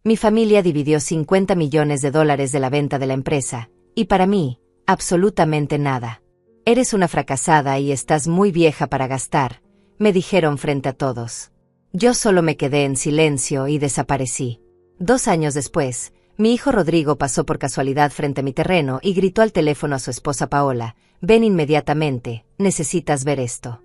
Mi familia dividió $50 millones de la venta de la empresa, y para mí, absolutamente nada. Eres una fracasada y estás muy vieja para gastar, me dijeron frente a todos. Yo solo me quedé en silencio y desaparecí. 2 años después, mi hijo Rodrigo pasó por casualidad frente a mi terreno y gritó al teléfono a su esposa Paola: «Ven inmediatamente, necesitas ver esto».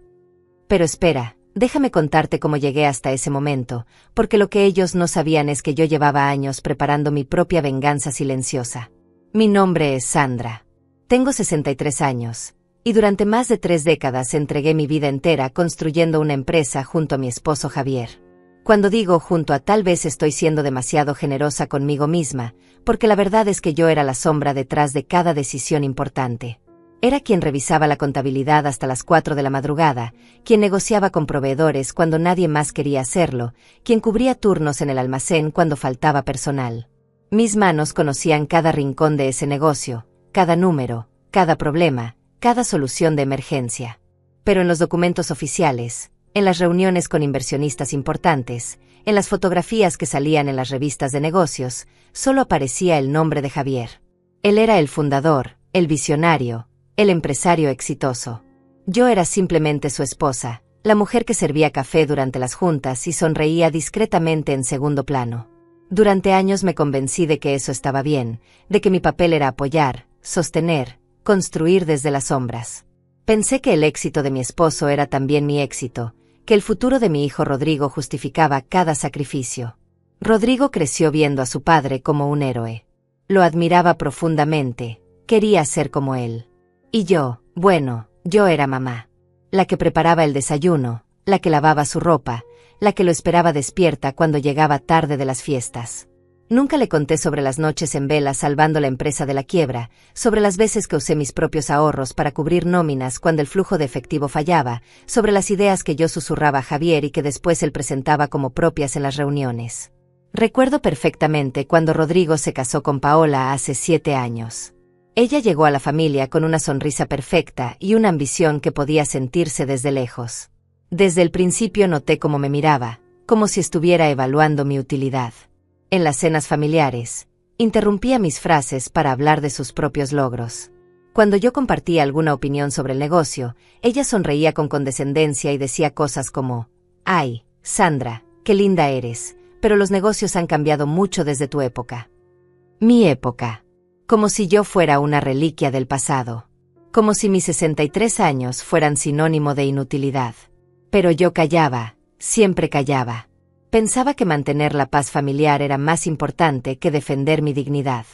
Pero espera, déjame contarte cómo llegué hasta ese momento, porque lo que ellos no sabían es que yo llevaba años preparando mi propia venganza silenciosa. Mi nombre es Sandra. Tengo 63 años, y durante más de 3 décadas entregué mi vida entera construyendo una empresa junto a mi esposo Javier. Cuando digo junto a, tal vez estoy siendo demasiado generosa conmigo misma, porque la verdad es que yo era la sombra detrás de cada decisión importante. Era quien revisaba la contabilidad hasta las 4 de la madrugada, quien negociaba con proveedores cuando nadie más quería hacerlo, quien cubría turnos en el almacén cuando faltaba personal. Mis manos conocían cada rincón de ese negocio, cada número, cada problema, cada solución de emergencia. Pero en los documentos oficiales, en las reuniones con inversionistas importantes, en las fotografías que salían en las revistas de negocios, solo aparecía el nombre de Javier. Él era el fundador, el visionario, el empresario exitoso. Yo era simplemente su esposa, la mujer que servía café durante las juntas y sonreía discretamente en segundo plano. Durante años me convencí de que eso estaba bien, de que mi papel era apoyar, sostener, construir desde las sombras. Pensé que el éxito de mi esposo era también mi éxito, que el futuro de mi hijo Rodrigo justificaba cada sacrificio. Rodrigo creció viendo a su padre como un héroe. Lo admiraba profundamente, quería ser como él. Y yo, bueno, yo era mamá. La que preparaba el desayuno, la que lavaba su ropa, la que lo esperaba despierta cuando llegaba tarde de las fiestas. Nunca le conté sobre las noches en vela salvando la empresa de la quiebra, sobre las veces que usé mis propios ahorros para cubrir nóminas cuando el flujo de efectivo fallaba, sobre las ideas que yo susurraba a Javier y que después él presentaba como propias en las reuniones. Recuerdo perfectamente cuando Rodrigo se casó con Paola hace 7 años. Ella llegó a la familia con una sonrisa perfecta y una ambición que podía sentirse desde lejos. Desde el principio noté cómo me miraba, como si estuviera evaluando mi utilidad. En las cenas familiares, interrumpía mis frases para hablar de sus propios logros. Cuando yo compartía alguna opinión sobre el negocio, ella sonreía con condescendencia y decía cosas como: «Ay, Sandra, qué linda eres, pero los negocios han cambiado mucho desde tu época». Mi época. Como si yo fuera una reliquia del pasado. Como si mis 63 años fueran sinónimo de inutilidad. Pero yo callaba, siempre callaba. Pensaba que mantener la paz familiar era más importante que defender mi dignidad.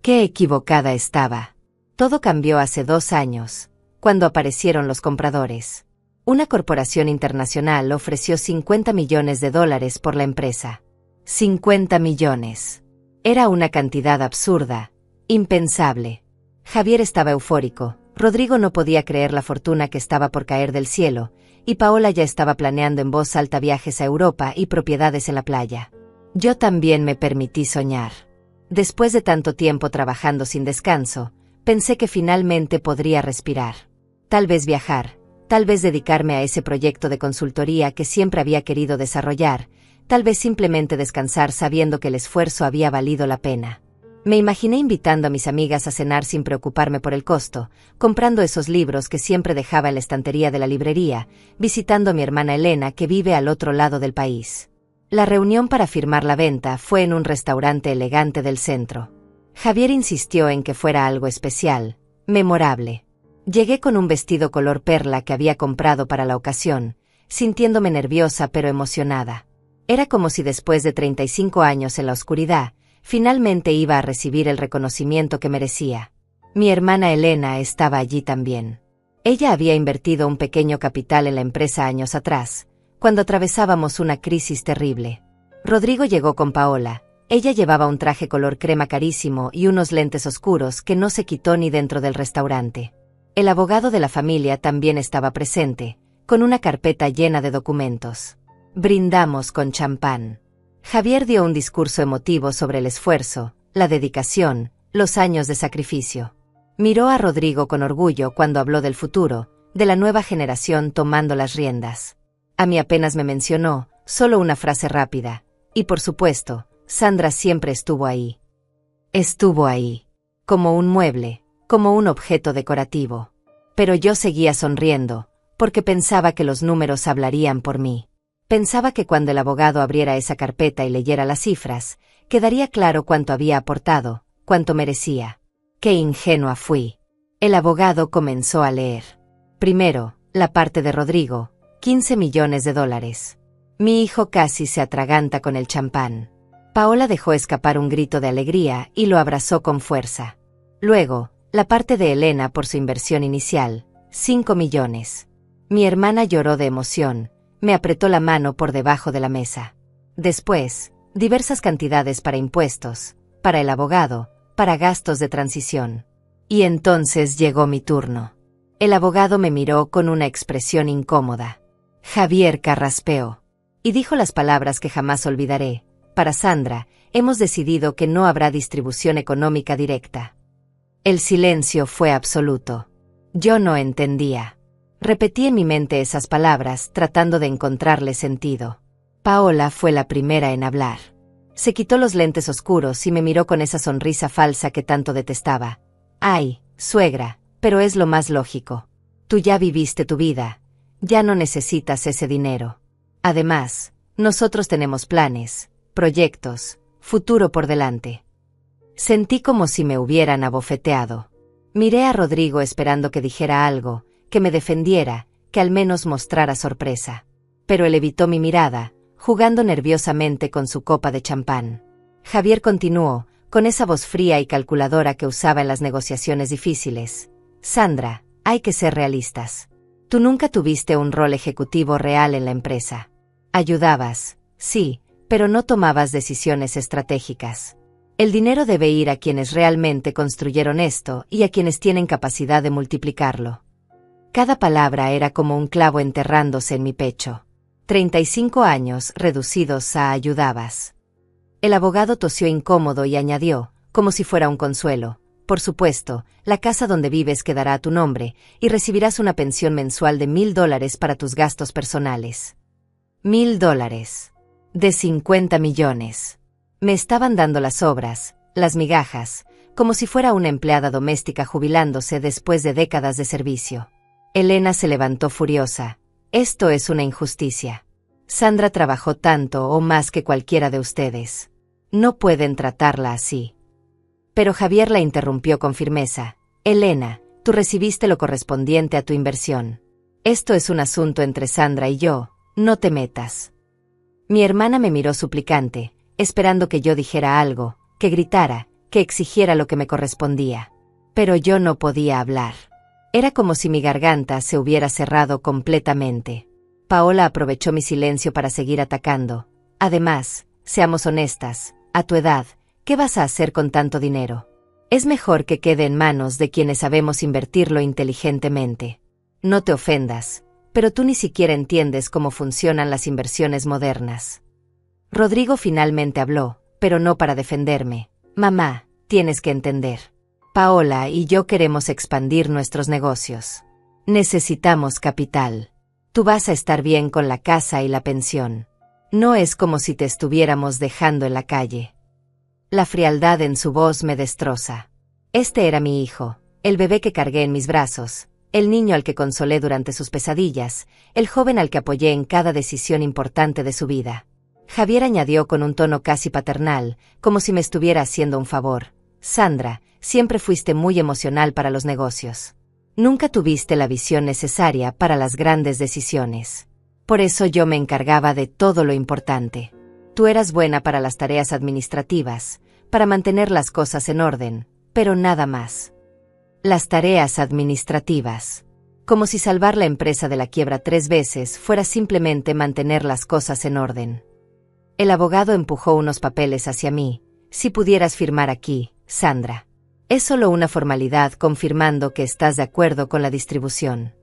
Qué equivocada estaba. Todo cambió hace 2 años, cuando aparecieron los compradores. Una corporación internacional ofreció $50 millones por la empresa. 50 millones. Era una cantidad absurda, impensable. Javier estaba eufórico, Rodrigo no podía creer la fortuna que estaba por caer del cielo, y Paola ya estaba planeando en voz alta viajes a Europa y propiedades en la playa. Yo también me permití soñar. Después de tanto tiempo trabajando sin descanso, pensé que finalmente podría respirar. Tal vez viajar, tal vez dedicarme a ese proyecto de consultoría que siempre había querido desarrollar, tal vez simplemente descansar sabiendo que el esfuerzo había valido la pena. Me imaginé invitando a mis amigas a cenar sin preocuparme por el costo, comprando esos libros que siempre dejaba en la estantería de la librería, visitando a mi hermana Elena que vive al otro lado del país. La reunión para firmar la venta fue en un restaurante elegante del centro. Javier insistió en que fuera algo especial, memorable. Llegué con un vestido color perla que había comprado para la ocasión, sintiéndome nerviosa pero emocionada. Era como si después de 35 años en la oscuridad, finalmente iba a recibir el reconocimiento que merecía. Mi hermana Elena estaba allí también. Ella había invertido un pequeño capital en la empresa años atrás, cuando atravesábamos una crisis terrible. Rodrigo llegó con Paola. Ella llevaba un traje color crema carísimo y unos lentes oscuros que no se quitó ni dentro del restaurante. El abogado de la familia también estaba presente, con una carpeta llena de documentos. Brindamos con champán. Javier dio un discurso emotivo sobre el esfuerzo, la dedicación, los años de sacrificio. Miró a Rodrigo con orgullo cuando habló del futuro, de la nueva generación tomando las riendas. A mí apenas me mencionó, solo una frase rápida. Y por supuesto, Sandra siempre estuvo ahí. Estuvo ahí. Como un mueble, como un objeto decorativo. Pero yo seguía sonriendo, porque pensaba que los números hablarían por mí. Pensaba que cuando el abogado abriera esa carpeta y leyera las cifras, quedaría claro cuánto había aportado, cuánto merecía. ¡Qué ingenua fui! El abogado comenzó a leer. Primero, la parte de Rodrigo, 15 millones de dólares. Mi hijo casi se atraganta con el champán. Paola dejó escapar un grito de alegría y lo abrazó con fuerza. Luego, la parte de Elena por su inversión inicial, 5 millones. Mi hermana lloró de emoción, me apretó la mano por debajo de la mesa. Después, diversas cantidades para impuestos, para el abogado, para gastos de transición. Y entonces llegó mi turno. El abogado me miró con una expresión incómoda. Javier carraspeó. Y dijo las palabras que jamás olvidaré. Para Sandra, hemos decidido que no habrá distribución económica directa. El silencio fue absoluto. Yo no entendía. Repetí en mi mente esas palabras, tratando de encontrarle sentido. Paola fue la primera en hablar. Se quitó los lentes oscuros y me miró con esa sonrisa falsa que tanto detestaba. Ay, suegra, pero es lo más lógico. Tú ya viviste tu vida. Ya no necesitas ese dinero. Además, nosotros tenemos planes, proyectos, futuro por delante. Sentí como si me hubieran abofeteado. Miré a Rodrigo esperando que dijera algo, que me defendiera, que al menos mostrara sorpresa. Pero él evitó mi mirada, jugando nerviosamente con su copa de champán. Javier continuó, con esa voz fría y calculadora que usaba en las negociaciones difíciles. Sandra, hay que ser realistas. Tú nunca tuviste un rol ejecutivo real en la empresa. Ayudabas, sí, pero no tomabas decisiones estratégicas. El dinero debe ir a quienes realmente construyeron esto y a quienes tienen capacidad de multiplicarlo. Cada palabra era como un clavo enterrándose en mi pecho. 35 años reducidos a ayudabas. El abogado tosió incómodo y añadió, como si fuera un consuelo. Por supuesto, la casa donde vives quedará a tu nombre y recibirás una pensión mensual de $1,000 para tus gastos personales. $1,000. De 50 millones. Me estaban dando las obras, las migajas, como si fuera una empleada doméstica jubilándose después de décadas de servicio. Elena se levantó furiosa. Esto es una injusticia. Sandra trabajó tanto o más que cualquiera de ustedes. No pueden tratarla así. Pero Javier la interrumpió con firmeza. Elena, tú recibiste lo correspondiente a tu inversión. Esto es un asunto entre Sandra y yo, no te metas. Mi hermana me miró suplicante, esperando que yo dijera algo, que gritara, que exigiera lo que me correspondía. Pero yo no podía hablar. Era como si mi garganta se hubiera cerrado completamente. Paola aprovechó mi silencio para seguir atacando. Además, seamos honestas, a tu edad, ¿qué vas a hacer con tanto dinero? Es mejor que quede en manos de quienes sabemos invertirlo inteligentemente. No te ofendas, pero tú ni siquiera entiendes cómo funcionan las inversiones modernas. Rodrigo finalmente habló, pero no para defenderme. Mamá, tienes que entender. Paola y yo queremos expandir nuestros negocios. Necesitamos capital. Tú vas a estar bien con la casa y la pensión. No es como si te estuviéramos dejando en la calle. La frialdad en su voz me destroza. Este era mi hijo, el bebé que cargué en mis brazos, el niño al que consolé durante sus pesadillas, el joven al que apoyé en cada decisión importante de su vida. Javier añadió con un tono casi paternal, como si me estuviera haciendo un favor. Sandra, siempre fuiste muy emocional para los negocios. Nunca tuviste la visión necesaria para las grandes decisiones. Por eso yo me encargaba de todo lo importante. Tú eras buena para las tareas administrativas, para mantener las cosas en orden, pero nada más. Las tareas administrativas. Como si salvar la empresa de la quiebra 3 veces fuera simplemente mantener las cosas en orden. El abogado empujó unos papeles hacia mí. Si pudieras firmar aquí, Sandra. Es solo una formalidad confirmando que estás de acuerdo con la distribución.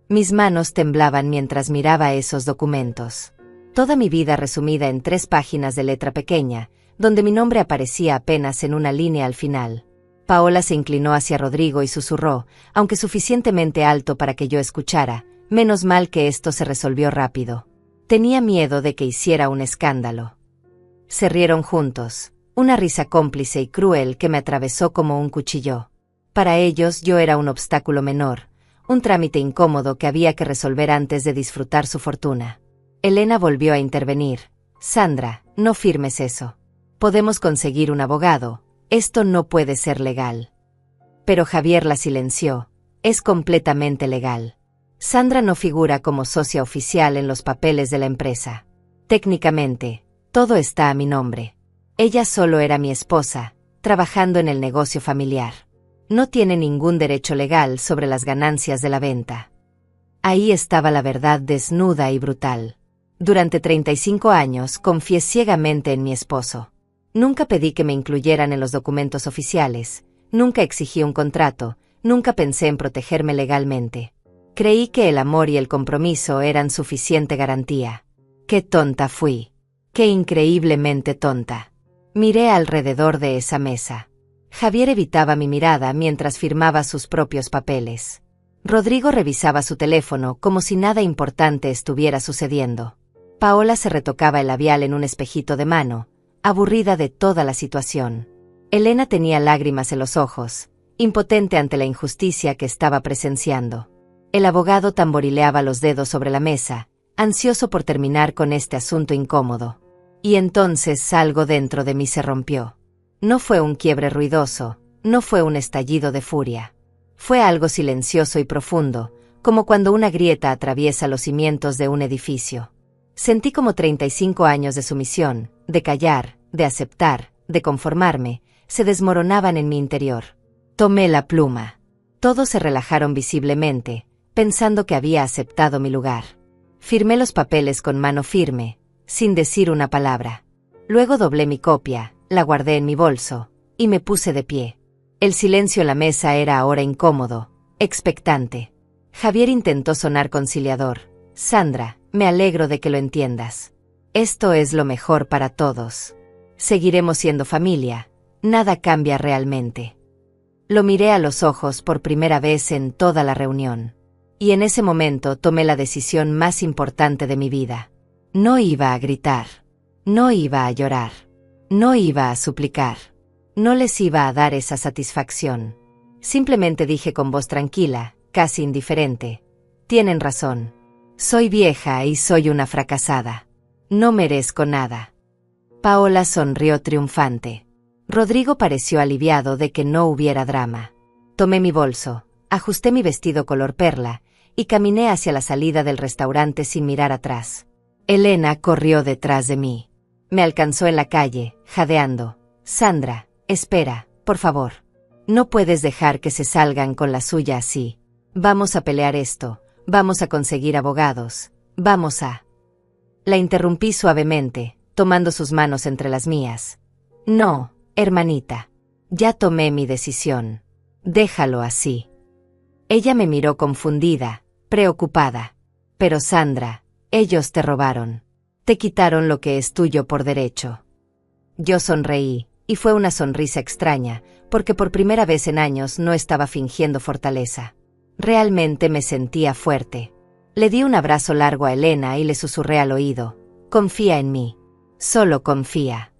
Mis manos temblaban mientras miraba esos documentos. Toda mi vida resumida en 3 páginas de letra pequeña, donde mi nombre aparecía apenas en una línea al final. Paola se inclinó hacia Rodrigo y susurró, aunque suficientemente alto para que yo escuchara, menos mal que esto se resolvió rápido. Tenía miedo de que hiciera un escándalo. Se rieron juntos, una risa cómplice y cruel que me atravesó como un cuchillo. Para ellos yo era un obstáculo menor, un trámite incómodo que había que resolver antes de disfrutar su fortuna. Elena volvió a intervenir. Sandra, no firmes eso. Podemos conseguir un abogado, esto no puede ser legal. Pero Javier la silenció. Es completamente legal. Sandra no figura como socia oficial en los papeles de la empresa. Técnicamente, todo está a mi nombre. Ella solo era mi esposa, trabajando en el negocio familiar. No tiene ningún derecho legal sobre las ganancias de la venta. Ahí estaba la verdad desnuda y brutal. Durante 35 años confié ciegamente en mi esposo. Nunca pedí que me incluyeran en los documentos oficiales, nunca exigí un contrato, nunca pensé en protegerme legalmente. Creí que el amor y el compromiso eran suficiente garantía. ¡Qué tonta fui! ¡Qué increíblemente tonta! Miré alrededor de esa mesa. Javier evitaba mi mirada mientras firmaba sus propios papeles. Rodrigo revisaba su teléfono como si nada importante estuviera sucediendo. Paola se retocaba el labial en un espejito de mano, aburrida de toda la situación. Elena tenía lágrimas en los ojos, impotente ante la injusticia que estaba presenciando. El abogado tamborileaba los dedos sobre la mesa, ansioso por terminar con este asunto incómodo. Y entonces algo dentro de mí se rompió. No fue un quiebre ruidoso, no fue un estallido de furia. Fue algo silencioso y profundo, como cuando una grieta atraviesa los cimientos de un edificio. Sentí como 35 años de sumisión, de callar, de aceptar, de conformarme, se desmoronaban en mi interior. Tomé la pluma. Todos se relajaron visiblemente, pensando que había aceptado mi lugar. Firmé los papeles con mano firme, sin decir una palabra. Luego doblé mi copia, la guardé en mi bolso, y me puse de pie. El silencio en la mesa era ahora incómodo, expectante. Javier intentó sonar conciliador. Sandra, me alegro de que lo entiendas. Esto es lo mejor para todos. Seguiremos siendo familia, nada cambia realmente. Lo miré a los ojos por primera vez en toda la reunión. Y en ese momento tomé la decisión más importante de mi vida. No iba a gritar. No iba a llorar. No iba a suplicar. No les iba a dar esa satisfacción. Simplemente dije con voz tranquila, casi indiferente. Tienen razón. Soy vieja y soy una fracasada. No merezco nada. Paola sonrió triunfante. Rodrigo pareció aliviado de que no hubiera drama. Tomé mi bolso, ajusté mi vestido color perla, y caminé hacia la salida del restaurante sin mirar atrás. Elena corrió detrás de mí. Me alcanzó en la calle, jadeando. Sandra, espera, por favor. No puedes dejar que se salgan con la suya así. Vamos a pelear esto, vamos a conseguir abogados, vamos a... La interrumpí suavemente, tomando sus manos entre las mías. No, hermanita. Ya tomé mi decisión. Déjalo así. Ella me miró confundida, preocupada. Pero Sandra, ellos te robaron. Te quitaron lo que es tuyo por derecho. Yo sonreí, y fue una sonrisa extraña, porque por primera vez en años no estaba fingiendo fortaleza. Realmente me sentía fuerte. Le di un abrazo largo a Elena y le susurré al oído. Confía en mí. Solo confía.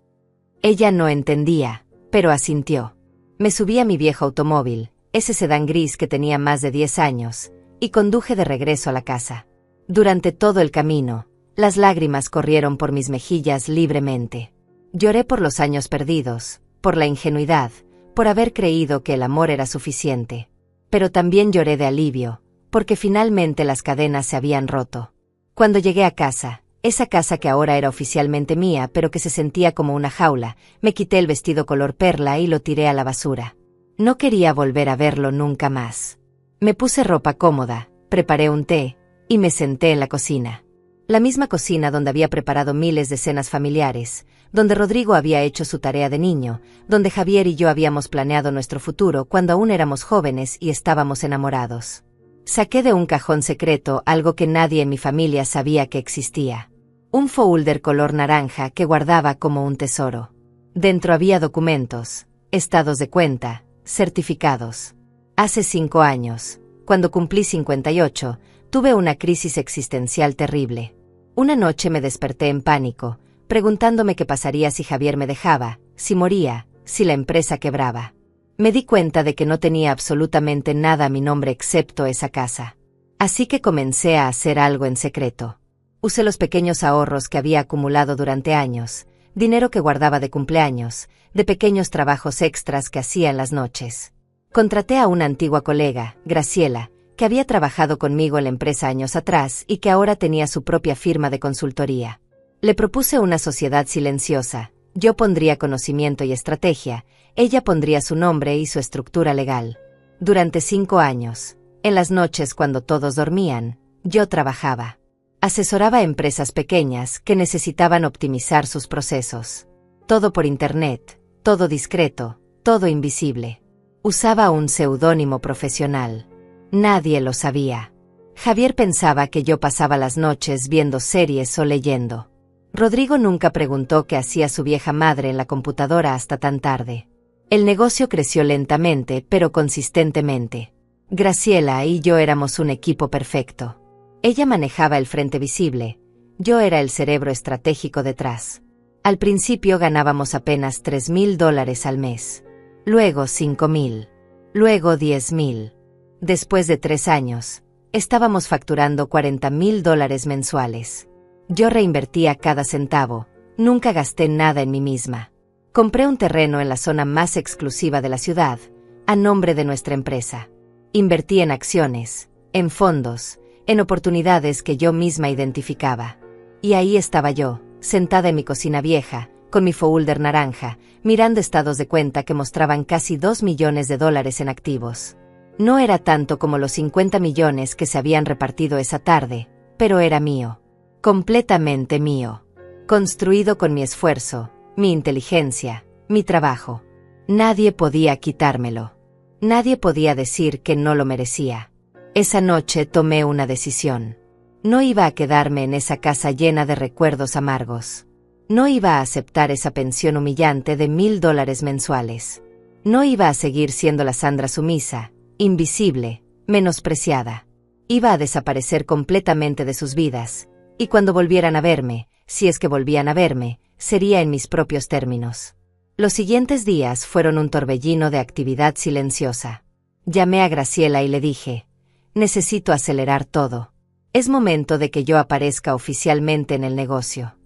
Ella no entendía, pero asintió. Me subí a mi viejo automóvil, ese sedán gris que tenía más de 10 años, y conduje de regreso a la casa. Durante todo el camino, las lágrimas corrieron por mis mejillas libremente. Lloré por los años perdidos, por la ingenuidad, por haber creído que el amor era suficiente. Pero también lloré de alivio, porque finalmente las cadenas se habían roto. Cuando llegué a casa, esa casa que ahora era oficialmente mía pero que se sentía como una jaula, me quité el vestido color perla y lo tiré a la basura. No quería volver a verlo nunca más. Me puse ropa cómoda, preparé un té, y me senté en la cocina. La misma cocina donde había preparado miles de cenas familiares, donde Rodrigo había hecho su tarea de niño, donde Javier y yo habíamos planeado nuestro futuro cuando aún éramos jóvenes y estábamos enamorados. Saqué de un cajón secreto algo que nadie en mi familia sabía que existía. Un folder color naranja que guardaba como un tesoro. Dentro había documentos, estados de cuenta, certificados. Hace 5 años, cuando cumplí 58, tuve una crisis existencial terrible. Una noche me desperté en pánico, preguntándome qué pasaría si Javier me dejaba, si moría, si la empresa quebraba. Me di cuenta de que no tenía absolutamente nada a mi nombre excepto esa casa. Así que comencé a hacer algo en secreto. Usé los pequeños ahorros que había acumulado durante años, dinero que guardaba de cumpleaños, de pequeños trabajos extras que hacía en las noches. Contraté a una antigua colega, Graciela, que había trabajado conmigo en la empresa años atrás y que ahora tenía su propia firma de consultoría. Le propuse una sociedad silenciosa. Yo pondría conocimiento y estrategia, ella pondría su nombre y su estructura legal. Durante 5 años, en las noches cuando todos dormían, yo trabajaba. Asesoraba a empresas pequeñas que necesitaban optimizar sus procesos. Todo por internet, todo discreto, todo invisible. Usaba un seudónimo profesional. Nadie lo sabía. Javier pensaba que yo pasaba las noches viendo series o leyendo. Rodrigo nunca preguntó qué hacía su vieja madre en la computadora hasta tan tarde. El negocio creció lentamente, pero consistentemente. Graciela y yo éramos un equipo perfecto. Ella manejaba el frente visible, yo era el cerebro estratégico detrás. Al principio ganábamos apenas $3,000 al mes. Luego 5,000. Luego 10,000. Después de 3 años, estábamos facturando $40,000 mensuales. Yo reinvertía cada centavo, nunca gasté nada en mí misma. Compré un terreno en la zona más exclusiva de la ciudad, a nombre de nuestra empresa. Invertí en acciones, en fondos, en oportunidades que yo misma identificaba. Y ahí estaba yo, sentada en mi cocina vieja, con mi folder naranja, mirando estados de cuenta que mostraban casi $2 millones en activos. No era tanto como los 50 millones que se habían repartido esa tarde, pero era mío. Completamente mío. Construido con mi esfuerzo, mi inteligencia, mi trabajo. Nadie podía quitármelo. Nadie podía decir que no lo merecía. Esa noche tomé una decisión. No iba a quedarme en esa casa llena de recuerdos amargos. No iba a aceptar esa pensión humillante de $1,000 mensuales. No iba a seguir siendo la Sandra sumisa, invisible, menospreciada. Iba a desaparecer completamente de sus vidas, y cuando volvieran a verme, si es que volvían a verme, sería en mis propios términos. Los siguientes días fueron un torbellino de actividad silenciosa. Llamé a Graciela y le dije, necesito acelerar todo. Es momento de que yo aparezca oficialmente en el negocio.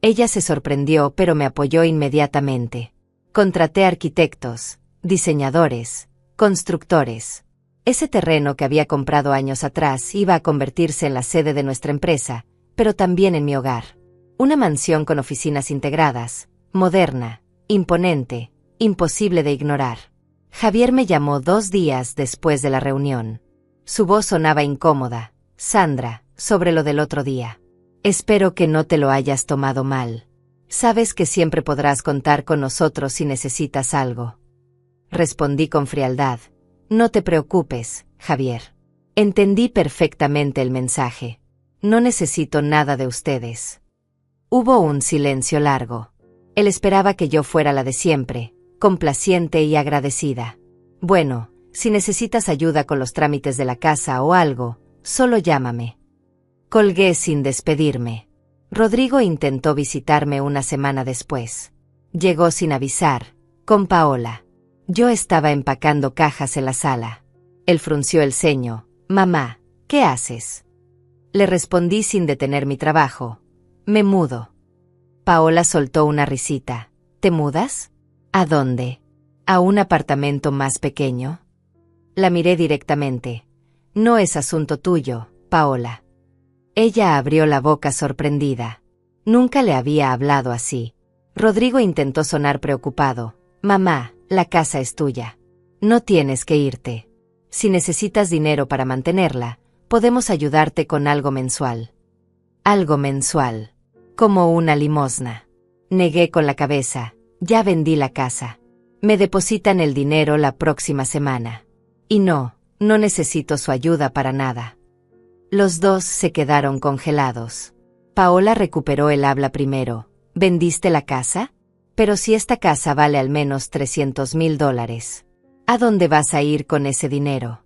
Ella se sorprendió, pero me apoyó inmediatamente. Contraté arquitectos, diseñadores, constructores. Ese terreno que había comprado años atrás iba a convertirse en la sede de nuestra empresa, pero también en mi hogar. Una mansión con oficinas integradas, moderna, imponente, imposible de ignorar. Javier me llamó 2 días después de la reunión. Su voz sonaba incómoda. Sandra, sobre lo del otro día. Espero que no te lo hayas tomado mal. Sabes que siempre podrás contar con nosotros si necesitas algo. Respondí con frialdad. No te preocupes, Javier. Entendí perfectamente el mensaje. No necesito nada de ustedes. Hubo un silencio largo. Él esperaba que yo fuera la de siempre, complaciente y agradecida. Bueno, si necesitas ayuda con los trámites de la casa o algo, solo llámame. Colgué sin despedirme. Rodrigo intentó visitarme una semana después. Llegó sin avisar, con Paola. Yo estaba empacando cajas en la sala. Él frunció el ceño. Mamá, ¿qué haces? Le respondí sin detener mi trabajo. Me mudo. Paola soltó una risita. ¿Te mudas? ¿A dónde? ¿A un apartamento más pequeño? La miré directamente. No es asunto tuyo, Paola. Ella abrió la boca sorprendida. Nunca le había hablado así. Rodrigo intentó sonar preocupado. Mamá, la casa es tuya. No tienes que irte. Si necesitas dinero para mantenerla, podemos ayudarte con algo mensual. Algo mensual. Como una limosna. Negué con la cabeza. Ya vendí la casa. Me depositan el dinero la próxima semana. Y no necesito su ayuda para nada. Los dos se quedaron congelados. Paola recuperó el habla primero. ¿Vendiste la casa? Pero si esta casa vale al menos $300,000. ¿A dónde vas a ir con ese dinero?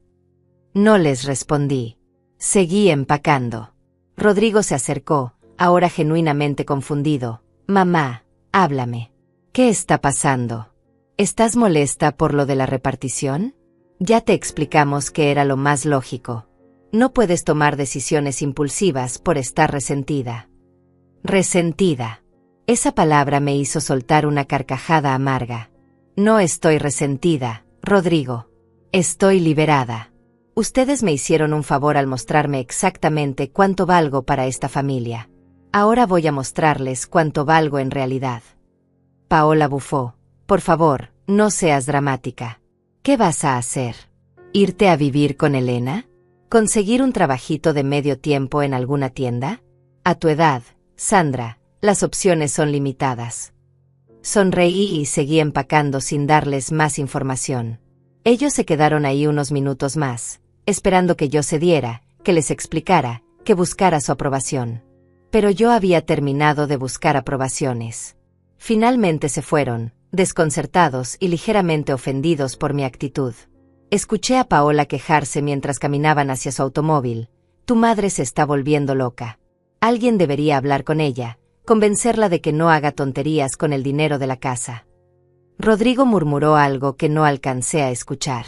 No les respondí. Seguí empacando. Rodrigo se acercó, ahora genuinamente confundido. Mamá, háblame. ¿Qué está pasando? ¿Estás molesta por lo de la repartición? Ya te explicamos que era lo más lógico. No puedes tomar decisiones impulsivas por estar resentida. Resentida. Esa palabra me hizo soltar una carcajada amarga. No estoy resentida, Rodrigo. Estoy liberada. Ustedes me hicieron un favor al mostrarme exactamente cuánto valgo para esta familia. Ahora voy a mostrarles cuánto valgo en realidad. Paola bufó. Por favor, no seas dramática. ¿Qué vas a hacer? ¿Irte a vivir con Elena? ¿Conseguir un trabajito de medio tiempo en alguna tienda? A tu edad, Sandra, las opciones son limitadas. Sonreí y seguí empacando sin darles más información. Ellos se quedaron ahí unos minutos más, esperando que yo cediera, que les explicara, que buscara su aprobación. Pero yo había terminado de buscar aprobaciones. Finalmente se fueron, desconcertados y ligeramente ofendidos por mi actitud. Escuché a Paola quejarse mientras caminaban hacia su automóvil. Tu madre se está volviendo loca. Alguien debería hablar con ella, convencerla de que no haga tonterías con el dinero de la casa. Rodrigo murmuró algo que no alcancé a escuchar.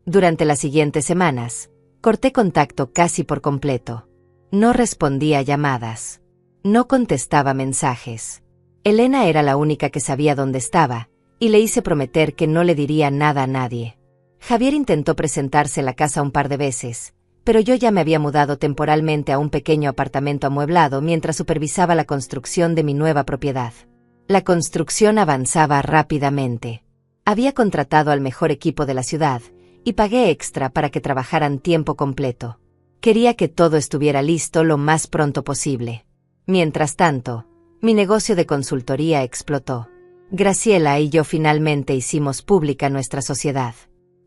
Durante las siguientes semanas, corté contacto casi por completo. No respondía llamadas. No contestaba mensajes. Elena era la única que sabía dónde estaba, y le hice prometer que no le diría nada a nadie. Javier intentó presentarse en la casa un par de veces, pero yo ya me había mudado temporalmente a un pequeño apartamento amueblado mientras supervisaba la construcción de mi nueva propiedad. La construcción avanzaba rápidamente. Había contratado al mejor equipo de la ciudad, y pagué extra para que trabajaran tiempo completo. Quería que todo estuviera listo lo más pronto posible. Mientras tanto, mi negocio de consultoría explotó. Graciela y yo finalmente hicimos pública nuestra sociedad.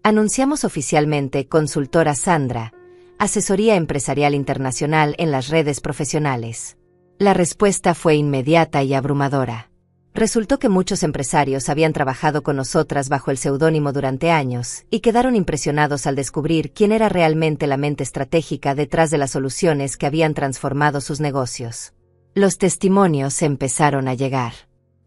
Anunciamos oficialmente Consultora Sandra, asesoría empresarial internacional en las redes profesionales. La respuesta fue inmediata y abrumadora. Resultó que muchos empresarios habían trabajado con nosotras bajo el seudónimo durante años y quedaron impresionados al descubrir quién era realmente la mente estratégica detrás de las soluciones que habían transformado sus negocios. Los testimonios empezaron a llegar.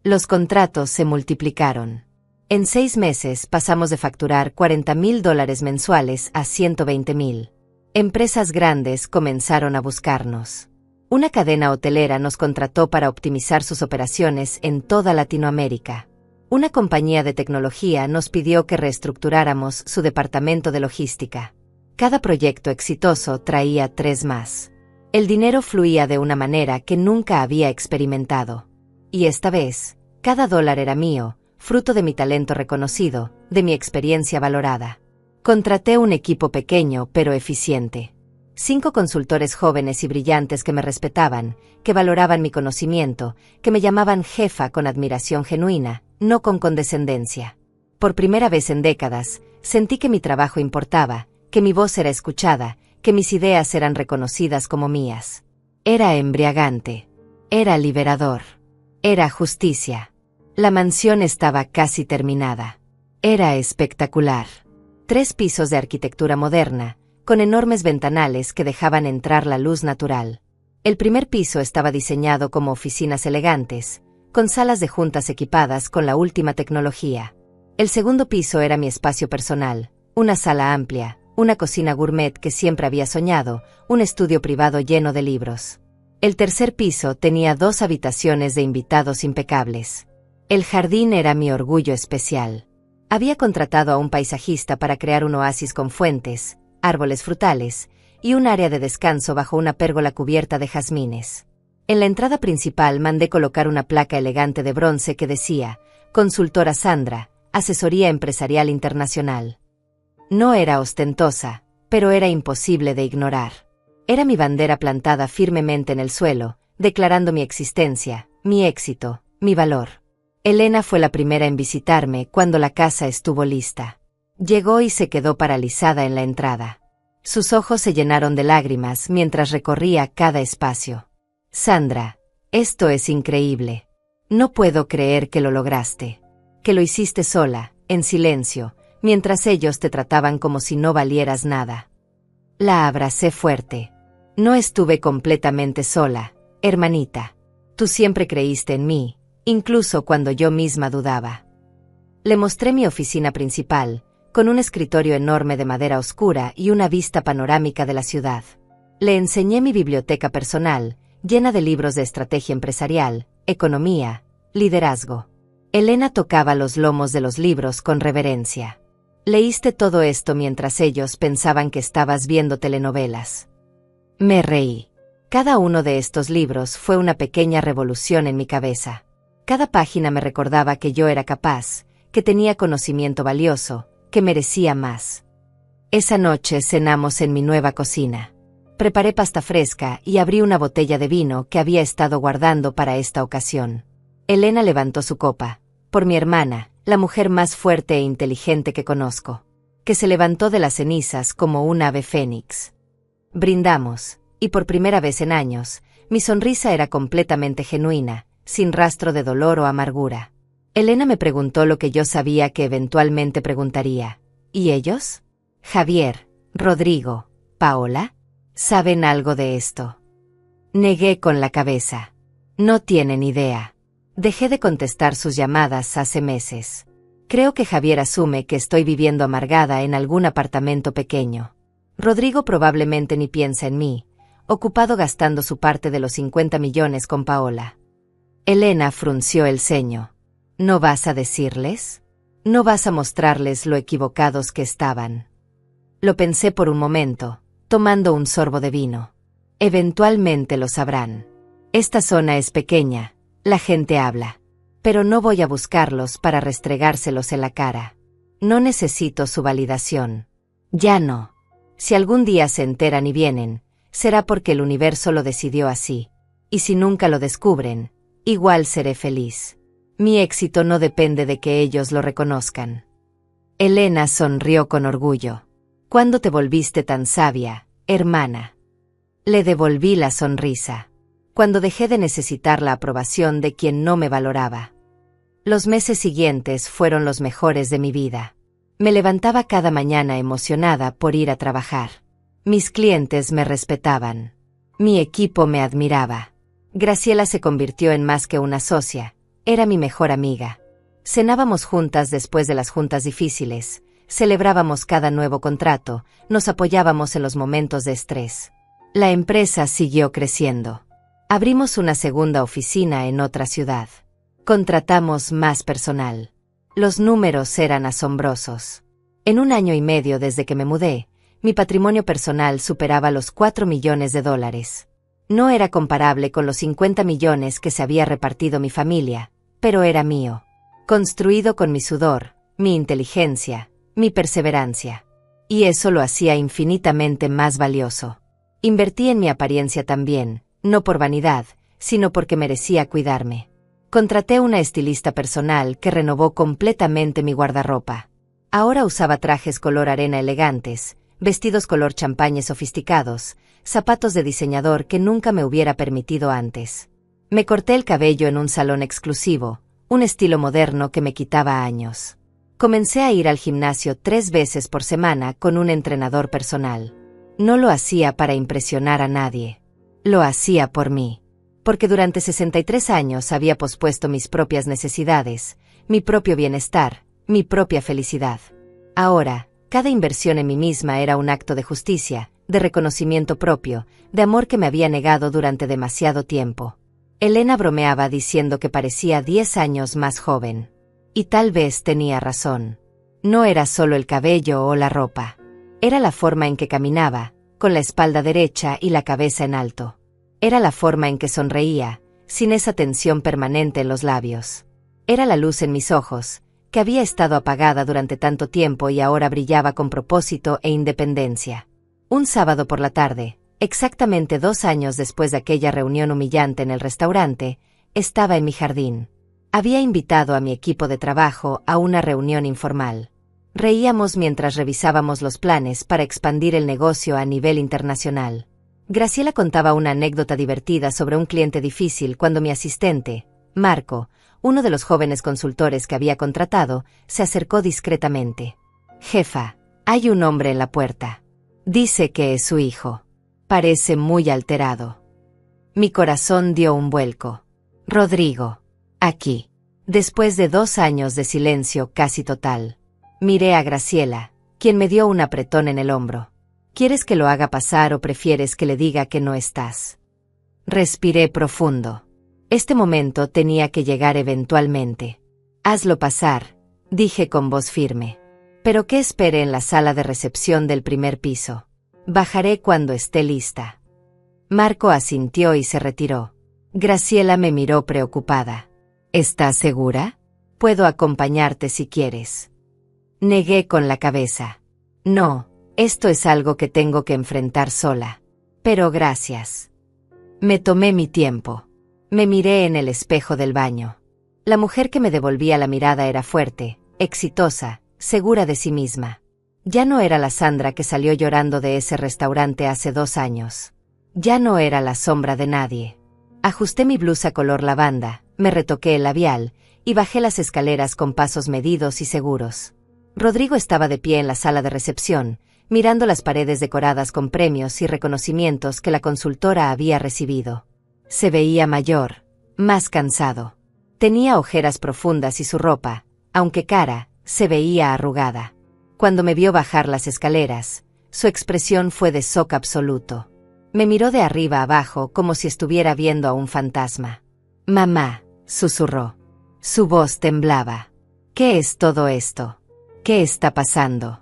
Los contratos se multiplicaron. En 6 meses pasamos de facturar $40,000 mensuales a $120,000. Empresas grandes comenzaron a buscarnos. Una cadena hotelera nos contrató para optimizar sus operaciones en toda Latinoamérica. Una compañía de tecnología nos pidió que reestructuráramos su departamento de logística. Cada proyecto exitoso traía 3 más. El dinero fluía de una manera que nunca había experimentado. Y esta vez, cada dólar era mío, fruto de mi talento reconocido, de mi experiencia valorada. Contraté un equipo pequeño pero eficiente. 5 consultores jóvenes y brillantes que me respetaban, que valoraban mi conocimiento, que me llamaban jefa con admiración genuina, no con condescendencia. Por primera vez en décadas, sentí que mi trabajo importaba, que mi voz era escuchada, que mis ideas eran reconocidas como mías. Era embriagante. Era liberador. Era justicia. La mansión estaba casi terminada. Era espectacular. 3 pisos de arquitectura moderna, con enormes ventanales que dejaban entrar la luz natural. El primer piso estaba diseñado como oficinas elegantes, con salas de juntas equipadas con la última tecnología. El segundo piso era mi espacio personal, una sala amplia, una cocina gourmet que siempre había soñado, un estudio privado lleno de libros. El tercer piso tenía 2 habitaciones de invitados impecables. El jardín era mi orgullo especial. Había contratado a un paisajista para crear un oasis con fuentes, árboles frutales, y un área de descanso bajo una pérgola cubierta de jazmines. En la entrada principal mandé colocar una placa elegante de bronce que decía, Consultora Sandra, asesoría empresarial internacional. No era ostentosa, pero era imposible de ignorar. Era mi bandera plantada firmemente en el suelo, declarando mi existencia, mi éxito, mi valor. Elena fue la primera en visitarme cuando la casa estuvo lista. Llegó y se quedó paralizada en la entrada. Sus ojos se llenaron de lágrimas mientras recorría cada espacio. Sandra, esto es increíble. No puedo creer que lo lograste. Que lo hiciste sola, en silencio, mientras ellos te trataban como si no valieras nada. La abracé fuerte. No estuve completamente sola, hermanita. Tú siempre creíste en mí, incluso cuando yo misma dudaba. Le mostré mi oficina principal, con un escritorio enorme de madera oscura y una vista panorámica de la ciudad. Le enseñé mi biblioteca personal, llena de libros de estrategia empresarial, economía, liderazgo. Elena tocaba los lomos de los libros con reverencia. «¿Leíste todo esto mientras ellos pensaban que estabas viendo telenovelas?» Me reí. Cada uno de estos libros fue una pequeña revolución en mi cabeza. Cada página me recordaba que yo era capaz, que tenía conocimiento valioso, que merecía más. Esa noche cenamos en mi nueva cocina. Preparé pasta fresca y abrí una botella de vino que había estado guardando para esta ocasión. Elena levantó su copa. Por mi hermana, la mujer más fuerte e inteligente que conozco, que se levantó de las cenizas como un ave fénix. Brindamos, y por primera vez en años, mi sonrisa era completamente genuina, sin rastro de dolor o amargura. Elena me preguntó lo que yo sabía que eventualmente preguntaría. ¿Y ellos? Javier, Rodrigo, Paola, ¿saben algo de esto? Negué con la cabeza. No tienen idea. Dejé de contestar sus llamadas hace meses. Creo que Javier asume que estoy viviendo amargada en algún apartamento pequeño. Rodrigo probablemente ni piensa en mí, ocupado gastando su parte de los 50 millones con Paola. Elena frunció el ceño. ¿No vas a decirles? ¿No vas a mostrarles lo equivocados que estaban? Lo pensé por un momento, tomando un sorbo de vino. Eventualmente lo sabrán. Esta zona es pequeña. La gente habla. Pero no voy a buscarlos para restregárselos en la cara. No necesito su validación. Ya no. Si algún día se enteran y vienen, será porque el universo lo decidió así. Y si nunca lo descubren, igual seré feliz. Mi éxito no depende de que ellos lo reconozcan. Elena sonrió con orgullo. ¿Cuándo te volviste tan sabia, hermana? Le devolví la sonrisa. Cuando dejé de necesitar la aprobación de quien no me valoraba. Los meses siguientes fueron los mejores de mi vida. Me levantaba cada mañana emocionada por ir a trabajar. Mis clientes me respetaban. Mi equipo me admiraba. Graciela se convirtió en más que una socia, era mi mejor amiga. Cenábamos juntas después de las juntas difíciles, celebrábamos cada nuevo contrato, nos apoyábamos en los momentos de estrés. La empresa siguió creciendo. Abrimos una segunda oficina en otra ciudad. Contratamos más personal. Los números eran asombrosos. En 1 año y medio desde que me mudé, mi patrimonio personal superaba los 4 millones de dólares. No era comparable con los 50 millones que se había repartido mi familia, pero era mío. Construido con mi sudor, mi inteligencia, mi perseverancia. Y eso lo hacía infinitamente más valioso. Invertí en mi apariencia también. No por vanidad, sino porque merecía cuidarme. Contraté una estilista personal que renovó completamente mi guardarropa. Ahora usaba trajes color arena elegantes, vestidos color champaña sofisticados, zapatos de diseñador que nunca me hubiera permitido antes. Me corté el cabello en un salón exclusivo, un estilo moderno que me quitaba años. Comencé a ir al gimnasio 3 veces por semana con un entrenador personal. No lo hacía para impresionar a nadie. Lo hacía por mí. Porque durante 63 años había pospuesto mis propias necesidades, mi propio bienestar, mi propia felicidad. Ahora, cada inversión en mí misma era un acto de justicia, de reconocimiento propio, de amor que me había negado durante demasiado tiempo. Elena bromeaba diciendo que parecía 10 años más joven. Y tal vez tenía razón. No era solo el cabello o la ropa. Era la forma en que caminaba, con la espalda derecha y la cabeza en alto. Era la forma en que sonreía, sin esa tensión permanente en los labios. Era la luz en mis ojos, que había estado apagada durante tanto tiempo y ahora brillaba con propósito e independencia. Un sábado por la tarde, exactamente 2 años después de aquella reunión humillante en el restaurante, estaba en mi jardín. Había invitado a mi equipo de trabajo a una reunión informal. Reíamos mientras revisábamos los planes para expandir el negocio a nivel internacional. Graciela contaba una anécdota divertida sobre un cliente difícil cuando mi asistente, Marco, uno de los jóvenes consultores que había contratado, se acercó discretamente. «Jefa, hay un hombre en la puerta. Dice que es su hijo. Parece muy alterado». Mi corazón dio un vuelco. «Rodrigo». Aquí. Después de 2 años de silencio casi total, miré a Graciela, quien me dio un apretón en el hombro. ¿Quieres que lo haga pasar o prefieres que le diga que no estás? Respiré profundo. Este momento tenía que llegar eventualmente. Hazlo pasar, dije con voz firme. Pero que espere en la sala de recepción del primer piso. Bajaré cuando esté lista. Marco asintió y se retiró. Graciela me miró preocupada. ¿Estás segura? Puedo acompañarte si quieres. Negué con la cabeza. No, esto es algo que tengo que enfrentar sola. Pero gracias. Me tomé mi tiempo. Me miré en el espejo del baño. La mujer que me devolvía la mirada era fuerte, exitosa, segura de sí misma. Ya no era la Sandra que salió llorando de ese restaurante hace 2 años. Ya no era la sombra de nadie. Ajusté mi blusa color lavanda, me retoqué el labial, y bajé las escaleras con pasos medidos y seguros. Rodrigo estaba de pie en la sala de recepción, mirando las paredes decoradas con premios y reconocimientos que la consultora había recibido. Se veía mayor, más cansado. Tenía ojeras profundas y su ropa, aunque cara, se veía arrugada. Cuando me vio bajar las escaleras, su expresión fue de shock absoluto. Me miró de arriba abajo como si estuviera viendo a un fantasma. «Mamá», susurró. Su voz temblaba. «¿Qué es todo esto? ¿Qué está pasando?»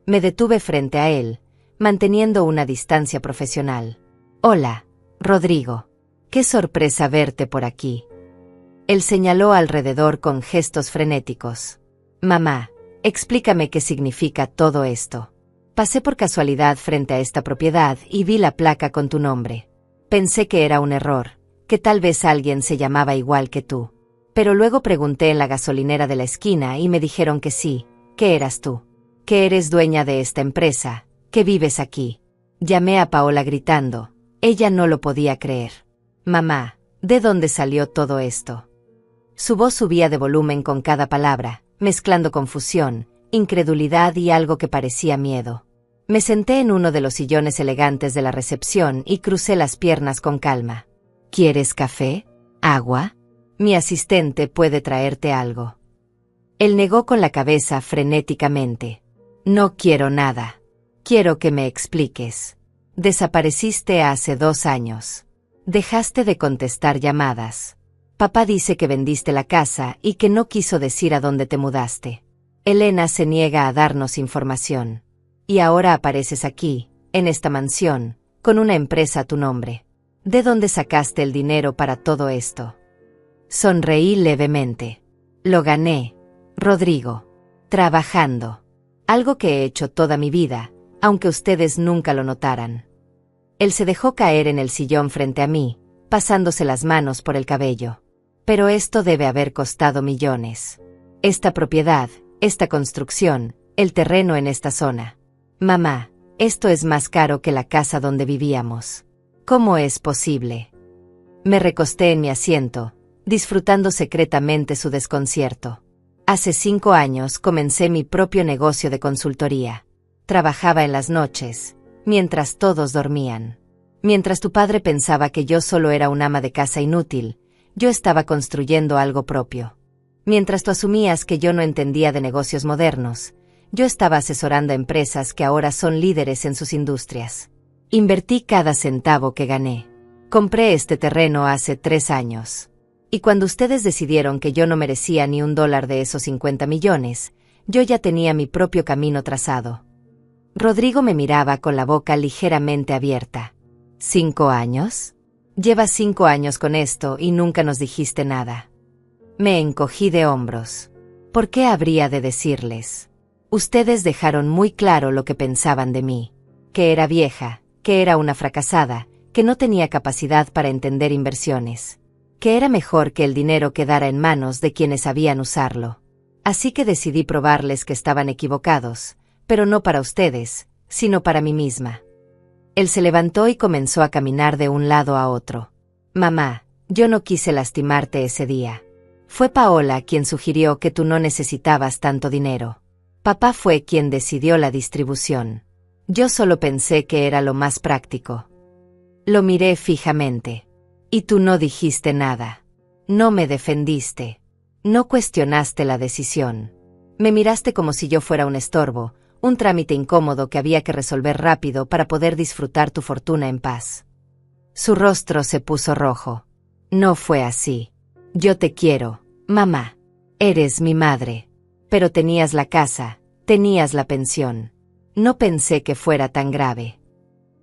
Me detuve frente a él, manteniendo una distancia profesional. «Hola, Rodrigo. Qué sorpresa verte por aquí». Él señaló alrededor con gestos frenéticos. «Mamá, explícame qué significa todo esto. Pasé por casualidad frente a esta propiedad y vi la placa con tu nombre. Pensé que era un error, que tal vez alguien se llamaba igual que tú. Pero luego pregunté en la gasolinera de la esquina y me dijeron que sí, que eras tú. Que eres dueña de esta empresa, que vives aquí». Llamé a Paola gritando. Ella no lo podía creer. «Mamá, ¿de dónde salió todo esto?» Su voz subía de volumen con cada palabra, mezclando confusión, incredulidad y algo que parecía miedo. Me senté en uno de los sillones elegantes de la recepción y crucé las piernas con calma. «¿Quieres café? ¿Agua? Mi asistente puede traerte algo». Él negó con la cabeza frenéticamente. «No quiero nada. Quiero que me expliques. Desapareciste hace 2 años. Dejaste de contestar llamadas. Papá dice que vendiste la casa y que no quiso decir a dónde te mudaste. Elena se niega a darnos información. Y ahora apareces aquí, en esta mansión, con una empresa a tu nombre. ¿De dónde sacaste el dinero para todo esto?» Sonreí levemente. «Lo gané, Rodrigo. Trabajando. Algo que he hecho toda mi vida, aunque ustedes nunca lo notaran». Él se dejó caer en el sillón frente a mí, pasándose las manos por el cabello. «Pero esto debe haber costado millones. Esta propiedad, esta construcción, el terreno en esta zona. Mamá, esto es más caro que la casa donde vivíamos. ¿Cómo es posible?» Me recosté en mi asiento, disfrutando secretamente su desconcierto. Hace 5 años comencé mi propio negocio de consultoría. Trabajaba en las noches, mientras todos dormían. Mientras tu padre pensaba que yo solo era un ama de casa inútil, yo estaba construyendo algo propio. Mientras tú asumías que yo no entendía de negocios modernos, yo estaba asesorando a empresas que ahora son líderes en sus industrias. Invertí cada centavo que gané. Compré este terreno hace 3 años. Y cuando ustedes decidieron que yo no merecía ni $1 de esos 50 millones, yo ya tenía mi propio camino trazado». Rodrigo me miraba con la boca ligeramente abierta. ¿5 años? Llevas 5 años con esto y nunca nos dijiste nada. Me encogí de hombros. ¿Por qué habría de decirles? Ustedes dejaron muy claro lo que pensaban de mí. Que era vieja, que era una fracasada, que no tenía capacidad para entender inversiones. Que era mejor que el dinero quedara en manos de quienes sabían usarlo. Así que decidí probarles que estaban equivocados, pero no para ustedes, sino para mí misma. Él se levantó y comenzó a caminar de un lado a otro. «Mamá, yo no quise lastimarte ese día. Fue Paola quien sugirió que tú no necesitabas tanto dinero. Papá fue quien decidió la distribución. Yo solo pensé que era lo más práctico». Lo miré fijamente. «¿Y tú no dijiste nada? No me defendiste. No cuestionaste la decisión. Me miraste como si yo fuera un estorbo, un trámite incómodo que había que resolver rápido para poder disfrutar tu fortuna en paz. Su rostro se puso rojo. No fue así. Yo te quiero, mamá. Eres mi madre. Pero tenías la casa, tenías la pensión. No pensé que fuera tan grave.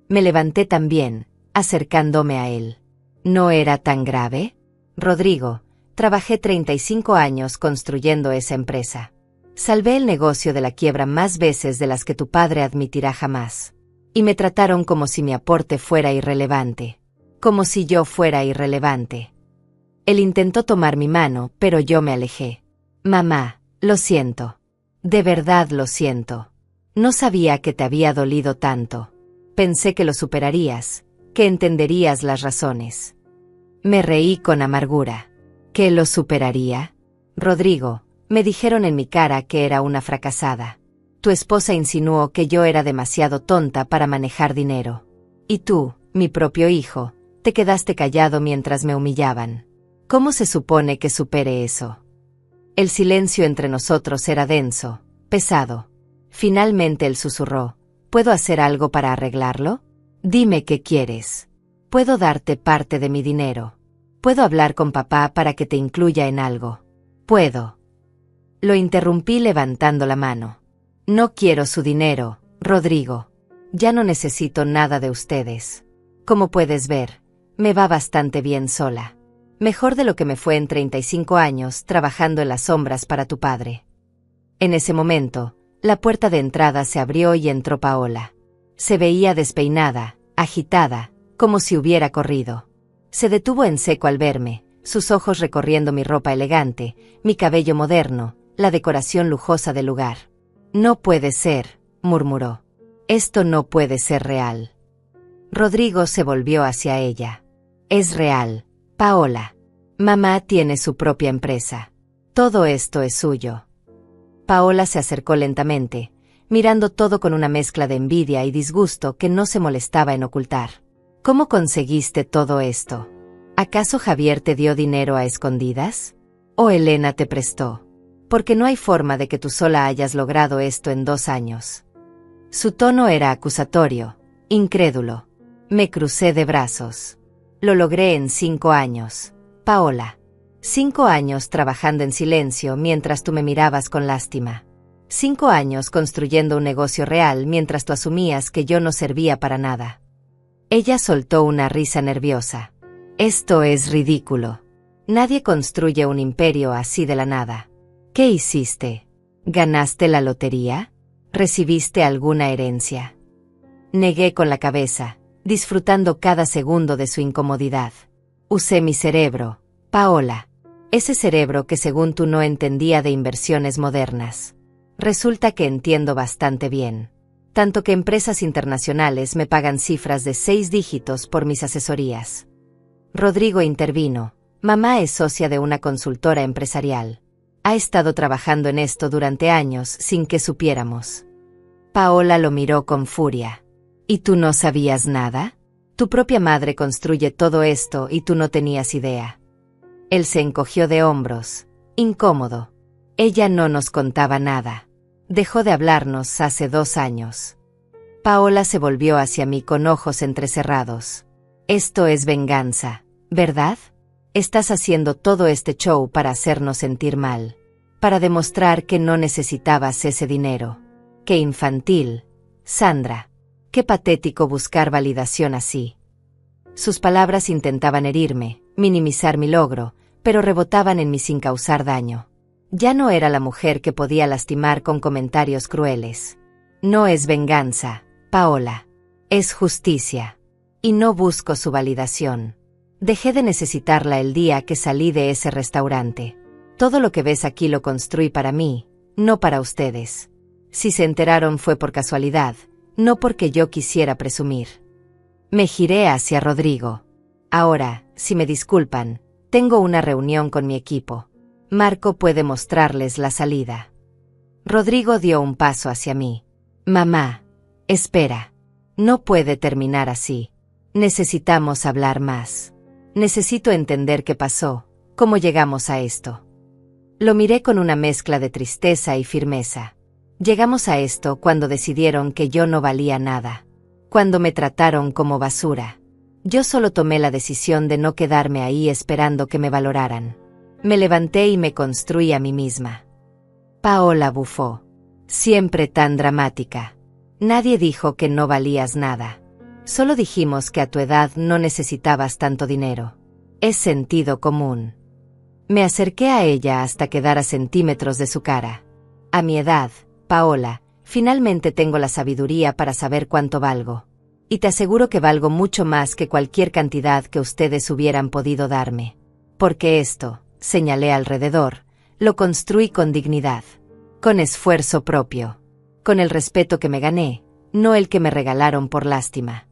Me levanté también, acercándome a él. ¿No era tan grave? Rodrigo, trabajé 35 años construyendo esa empresa. Salvé el negocio de la quiebra más veces de las que tu padre admitirá jamás. Y me trataron como si mi aporte fuera irrelevante. Como si yo fuera irrelevante. Él intentó tomar mi mano, pero yo me alejé. Mamá, lo siento. De verdad lo siento. No sabía que te había dolido tanto. Pensé que lo superarías, que entenderías las razones. Me reí con amargura. ¿Que lo superaría? Rodrigo, me dijeron en mi cara que era una fracasada. Tu esposa insinuó que yo era demasiado tonta para manejar dinero. Y tú, mi propio hijo, te quedaste callado mientras me humillaban. ¿Cómo se supone que supere eso? El silencio entre nosotros era denso, pesado. Finalmente él susurró. ¿Puedo hacer algo para arreglarlo? Dime qué quieres. Puedo darte parte de mi dinero. Puedo hablar con papá para que te incluya en algo. Puedo. Lo interrumpí levantando la mano. No quiero su dinero, Rodrigo. Ya no necesito nada de ustedes. Como puedes ver, me va bastante bien sola. Mejor de lo que me fue en 35 años trabajando en las sombras para tu padre. En ese momento, la puerta de entrada se abrió y entró Paola. Se veía despeinada, agitada, como si hubiera corrido. Se detuvo en seco al verme, sus ojos recorriendo mi ropa elegante, mi cabello moderno, la decoración lujosa del lugar. No puede ser, murmuró. Esto no puede ser real. Rodrigo se volvió hacia ella. Es real, Paola. Mamá tiene su propia empresa. Todo esto es suyo. Paola se acercó lentamente, mirando todo con una mezcla de envidia y disgusto que no se molestaba en ocultar. ¿Cómo conseguiste todo esto? ¿Acaso Javier te dio dinero a escondidas? ¿O Elena te prestó? Porque no hay forma de que tú sola hayas logrado esto en 2 años. Su tono era acusatorio, incrédulo. Me crucé de brazos. Lo logré en 5 años, Paola. 5 años trabajando en silencio mientras tú me mirabas con lástima. 5 años construyendo un negocio real mientras tú asumías que yo no servía para nada. Ella soltó una risa nerviosa. Esto es ridículo. Nadie construye un imperio así de la nada. ¿Qué hiciste? ¿Ganaste la lotería? ¿Recibiste alguna herencia? Negué con la cabeza, disfrutando cada segundo de su incomodidad. Usé mi cerebro, Paola. Ese cerebro que según tú no entendía de inversiones modernas. Resulta que entiendo bastante bien. Tanto que empresas internacionales me pagan cifras de 6 dígitos por mis asesorías. Rodrigo intervino. Mamá es socia de una consultora empresarial. Ha estado trabajando en esto durante años sin que supiéramos. Paola lo miró con furia. ¿Y tú no sabías nada? Tu propia madre construye todo esto y tú no tenías idea. Él se encogió de hombros, incómodo. Ella no nos contaba nada. Dejó de hablarnos hace 2 años. Paola se volvió hacia mí con ojos entrecerrados. Esto es venganza, ¿verdad? Estás haciendo todo este show para hacernos sentir mal. Para demostrar que no necesitabas ese dinero. Qué infantil, Sandra. Qué patético buscar validación así. Sus palabras intentaban herirme, minimizar mi logro, pero rebotaban en mí sin causar daño. Ya no era la mujer que podía lastimar con comentarios crueles. No es venganza, Paola. Es justicia. Y no busco su validación. Dejé de necesitarla el día que salí de ese restaurante. Todo lo que ves aquí lo construí para mí, no para ustedes. Si se enteraron fue por casualidad, no porque yo quisiera presumir. Me giré hacia Rodrigo. Ahora, si me disculpan, tengo una reunión con mi equipo. Marco puede mostrarles la salida. Rodrigo dio un paso hacia mí. Mamá, espera. No puede terminar así. Necesitamos hablar más. Necesito entender qué pasó, ¿Cómo llegamos a esto? Lo miré con una mezcla de tristeza y firmeza. Llegamos a esto cuando decidieron que yo no valía nada. Cuando me trataron como basura. Yo solo tomé la decisión de no quedarme ahí esperando que me valoraran. Me levanté y me construí a mí misma. Paola bufó. Siempre tan dramática. Nadie dijo que no valías nada. Solo dijimos que a tu edad no necesitabas tanto dinero. Es sentido común. Me acerqué a ella hasta quedar a centímetros de su cara. A mi edad, Paola, finalmente tengo la sabiduría para saber cuánto valgo. Y te aseguro que valgo mucho más que cualquier cantidad que ustedes hubieran podido darme. Porque esto, señalé alrededor, lo construí con dignidad. Con esfuerzo propio. Con el respeto que me gané, no el que me regalaron por lástima.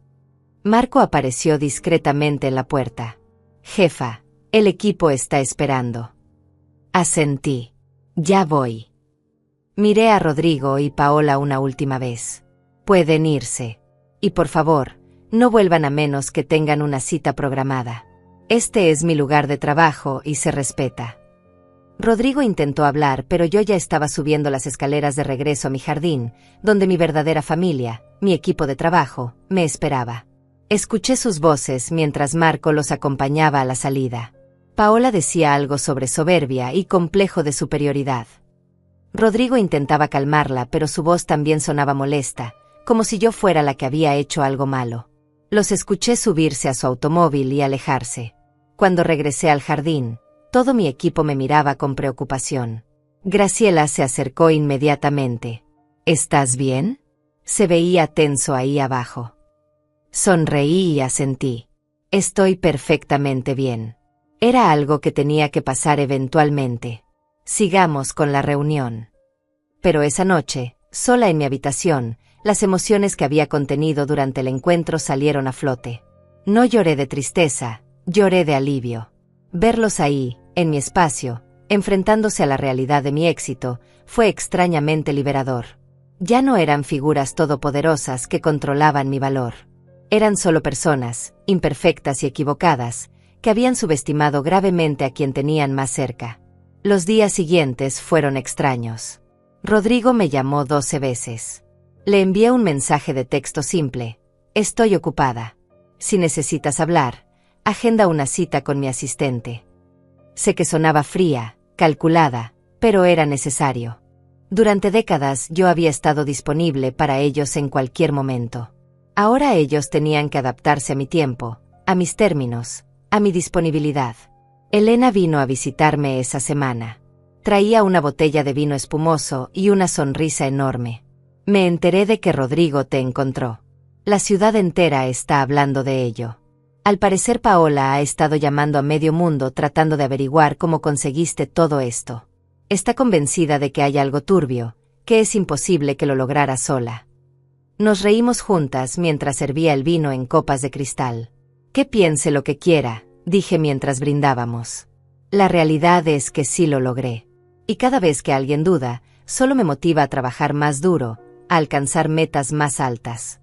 Marco apareció discretamente en la puerta. Jefa, el equipo está esperando. Asentí. Ya voy. Miré a Rodrigo y Paola una última vez. Pueden irse. Y por favor, no vuelvan a menos que tengan una cita programada. Este es mi lugar de trabajo y se respeta. Rodrigo intentó hablar, pero yo ya estaba subiendo las escaleras de regreso a mi jardín, donde mi verdadera familia, mi equipo de trabajo, me esperaba. Escuché sus voces mientras Marco los acompañaba a la salida. Paola decía algo sobre soberbia y complejo de superioridad. Rodrigo intentaba calmarla, pero su voz también sonaba molesta, como si yo fuera la que había hecho algo malo. Los escuché subirse a su automóvil y alejarse. Cuando regresé al jardín, todo mi equipo me miraba con preocupación. Graciela se acercó inmediatamente. ¿Estás bien? Se veía tenso ahí abajo. Sonreí y asentí. Estoy perfectamente bien. Era algo que tenía que pasar eventualmente. Sigamos con la reunión. Pero esa noche, sola en mi habitación, las emociones que había contenido durante el encuentro salieron a flote. No lloré de tristeza, lloré de alivio. Verlos ahí, en mi espacio, enfrentándose a la realidad de mi éxito, fue extrañamente liberador. Ya no eran figuras todopoderosas que controlaban mi valor. Eran solo personas, imperfectas y equivocadas, que habían subestimado gravemente a quien tenían más cerca. Los días siguientes fueron extraños. Rodrigo me llamó 12 veces. Le envié un mensaje de texto simple. Estoy ocupada. Si necesitas hablar, agenda una cita con mi asistente. Sé que sonaba fría, calculada, pero era necesario. Durante décadas yo había estado disponible para ellos en cualquier momento. Ahora ellos tenían que adaptarse a mi tiempo, a mis términos, a mi disponibilidad. Elena vino a visitarme esa semana. Traía una botella de vino espumoso y una sonrisa enorme. Me enteré de que Rodrigo te encontró. La ciudad entera está hablando de ello. Al parecer Paola ha estado llamando a medio mundo tratando de averiguar cómo conseguiste todo esto. Está convencida de que hay algo turbio, que es imposible que lo lograra sola. Nos reímos juntas mientras servía el vino en copas de cristal. Que piense lo que quiera, dije mientras brindábamos. La realidad es que sí lo logré. Y cada vez que alguien duda, solo me motiva a trabajar más duro, a alcanzar metas más altas.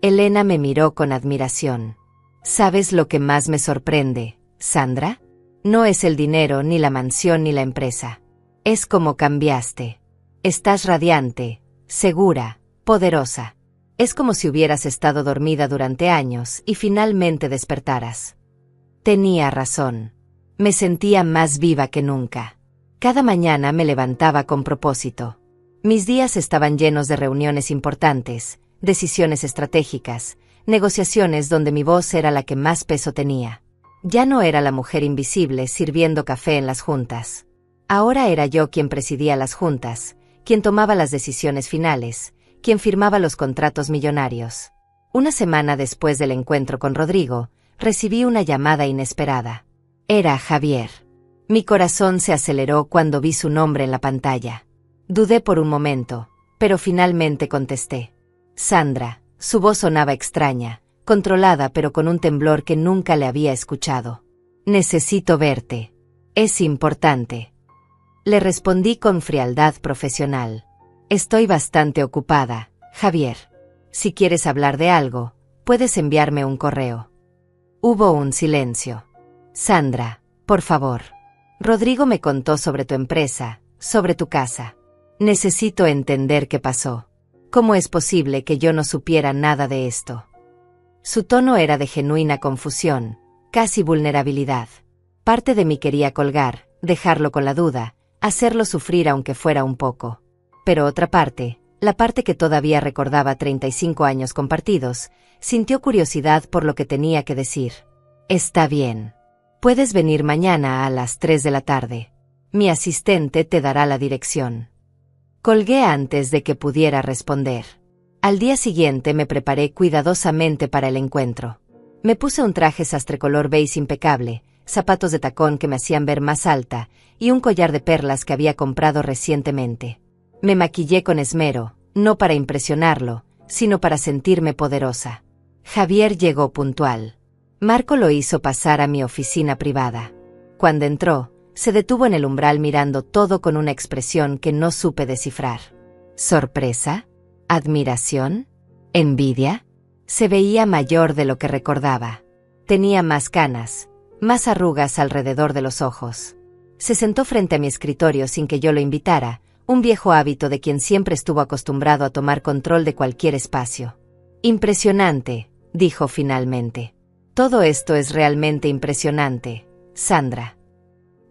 Elena me miró con admiración. ¿Sabes lo que más me sorprende, Sandra? No es el dinero, ni la mansión, ni la empresa. Es como cambiaste. Estás radiante, segura, poderosa. Es como si hubieras estado dormida durante años y finalmente despertaras. Tenía razón. Me sentía más viva que nunca. Cada mañana me levantaba con propósito. Mis días estaban llenos de reuniones importantes, decisiones estratégicas, negociaciones donde mi voz era la que más peso tenía. Ya no era la mujer invisible sirviendo café en las juntas. Ahora era yo quien presidía las juntas, quien tomaba las decisiones finales, quien firmaba los contratos millonarios. Una semana después del encuentro con Rodrigo, recibí una llamada inesperada. Era Javier. Mi corazón se aceleró cuando vi su nombre en la pantalla. Dudé por un momento, pero finalmente contesté. Sandra, su voz sonaba extraña, controlada pero con un temblor que nunca le había escuchado. Necesito verte. Es importante. Le respondí con frialdad profesional. Estoy bastante ocupada, Javier. Si quieres hablar de algo, puedes enviarme un correo. Hubo un silencio. Sandra, por favor. Rodrigo me contó sobre tu empresa, sobre tu casa. Necesito entender qué pasó. ¿Cómo es posible que yo no supiera nada de esto? Su tono era de genuina confusión, casi vulnerabilidad. Parte de mí quería colgar, dejarlo con la duda, hacerlo sufrir aunque fuera un poco. Pero otra parte, la parte que todavía recordaba 35 años compartidos, sintió curiosidad por lo que tenía que decir. Está bien. Puedes venir mañana a las 3 de la tarde. Mi asistente te dará la dirección. Colgué antes de que pudiera responder. Al día siguiente me preparé cuidadosamente para el encuentro. Me puse un traje sastre color beige impecable, zapatos de tacón que me hacían ver más alta, y un collar de perlas que había comprado recientemente. Me maquillé con esmero, no para impresionarlo, sino para sentirme poderosa. Javier llegó puntual. Marco lo hizo pasar a mi oficina privada. Cuando entró, se detuvo en el umbral mirando todo con una expresión que no supe descifrar. ¿Sorpresa? ¿Admiración? ¿Envidia? Se veía mayor de lo que recordaba. Tenía más canas, más arrugas alrededor de los ojos. Se sentó frente a mi escritorio sin que yo lo invitara, un viejo hábito de quien siempre estuvo acostumbrado a tomar control de cualquier espacio. Impresionante, dijo finalmente. Todo esto es realmente impresionante, Sandra.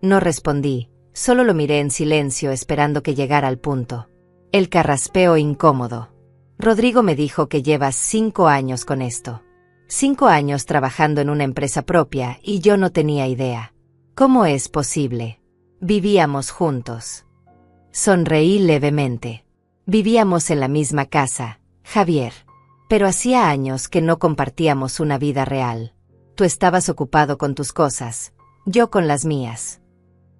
No respondí, solo lo miré en silencio esperando que llegara al punto. El carraspeo incómodo. Rodrigo me dijo que llevas 5 años con esto. 5 años trabajando en una empresa propia y yo no tenía idea. ¿Cómo es posible? Vivíamos juntos. Sonreí levemente. Vivíamos en la misma casa, Javier. Pero hacía años que no compartíamos una vida real. Tú estabas ocupado con tus cosas, yo con las mías.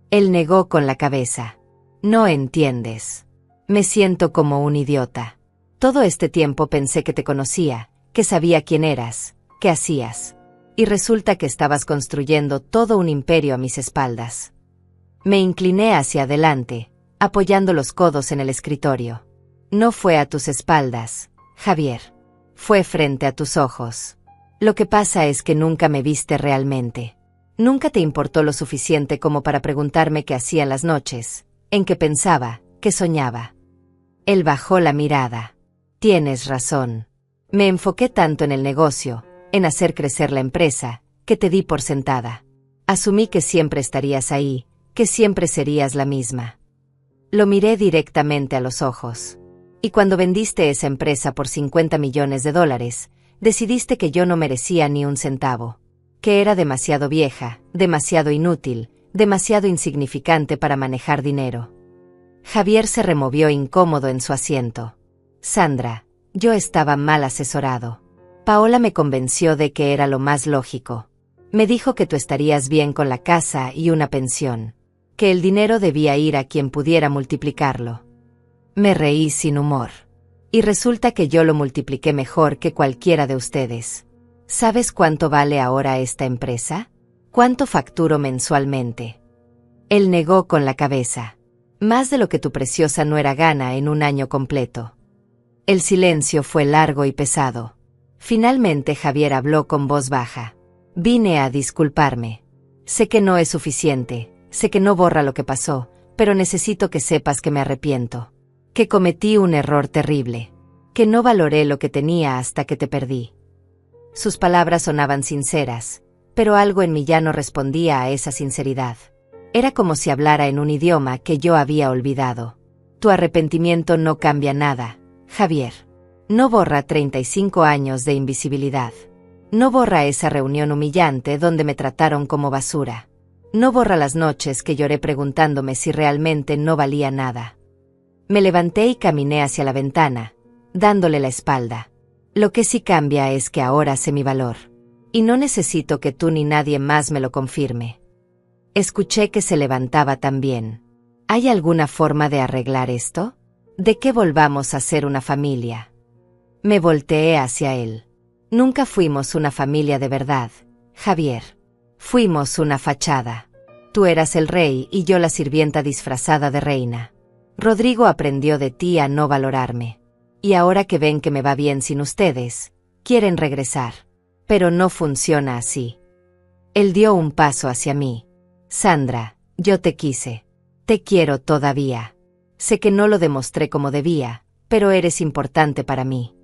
Él negó con la cabeza. No entiendes. Me siento como un idiota. Todo este tiempo pensé que te conocía, que sabía quién eras, qué hacías. Y resulta que estabas construyendo todo un imperio a mis espaldas. Me incliné hacia adelante, apoyando los codos en el escritorio. No fue a tus espaldas, Javier. Fue frente a tus ojos. Lo que pasa es que nunca me viste realmente. Nunca te importó lo suficiente como para preguntarme qué hacía en las noches, en qué pensaba, qué soñaba. Él bajó la mirada. Tienes razón. Me enfoqué tanto en el negocio, en hacer crecer la empresa, que te di por sentada. Asumí que siempre estarías ahí, que siempre serías la misma. Lo miré directamente a los ojos. Y cuando vendiste esa empresa por $50 millones, decidiste que yo no merecía ni un centavo. Que era demasiado vieja, demasiado inútil, demasiado insignificante para manejar dinero. Javier se removió incómodo en su asiento. Sandra, yo estaba mal asesorado. Paola me convenció de que era lo más lógico. Me dijo que tú estarías bien con la casa y una pensión. Que el dinero debía ir a quien pudiera multiplicarlo. Me reí sin humor. Y resulta que yo lo multipliqué mejor que cualquiera de ustedes. ¿Sabes cuánto vale ahora esta empresa? ¿Cuánto facturo mensualmente? Él negó con la cabeza. Más de lo que tu preciosa nuera gana en un año completo. El silencio fue largo y pesado. Finalmente Javier habló con voz baja. Vine a disculparme. Sé que no es suficiente, sé que no borra lo que pasó, pero necesito que sepas que me arrepiento. Que cometí un error terrible. Que no valoré lo que tenía hasta que te perdí. Sus palabras sonaban sinceras, pero algo en mí ya no respondía a esa sinceridad. Era como si hablara en un idioma que yo había olvidado. Tu arrepentimiento no cambia nada, Javier. No borra 35 años de invisibilidad. No borra esa reunión humillante donde me trataron como basura. No borra las noches que lloré preguntándome si realmente no valía nada. Me levanté y caminé hacia la ventana, dándole la espalda. Lo que sí cambia es que ahora sé mi valor. Y no necesito que tú ni nadie más me lo confirme. Escuché que se levantaba también. ¿Hay alguna forma de arreglar esto? ¿De que volvamos a ser una familia? Me volteé hacia él. Nunca fuimos una familia de verdad, Javier. Fuimos una fachada. Tú eras el rey y yo la sirvienta disfrazada de reina. Rodrigo aprendió de ti a no valorarme. Y ahora que ven que me va bien sin ustedes, quieren regresar. Pero no funciona así. Él dio un paso hacia mí. Sandra, Yo te quise. Te quiero todavía. Sé que no lo demostré como debía, pero eres importante para mí.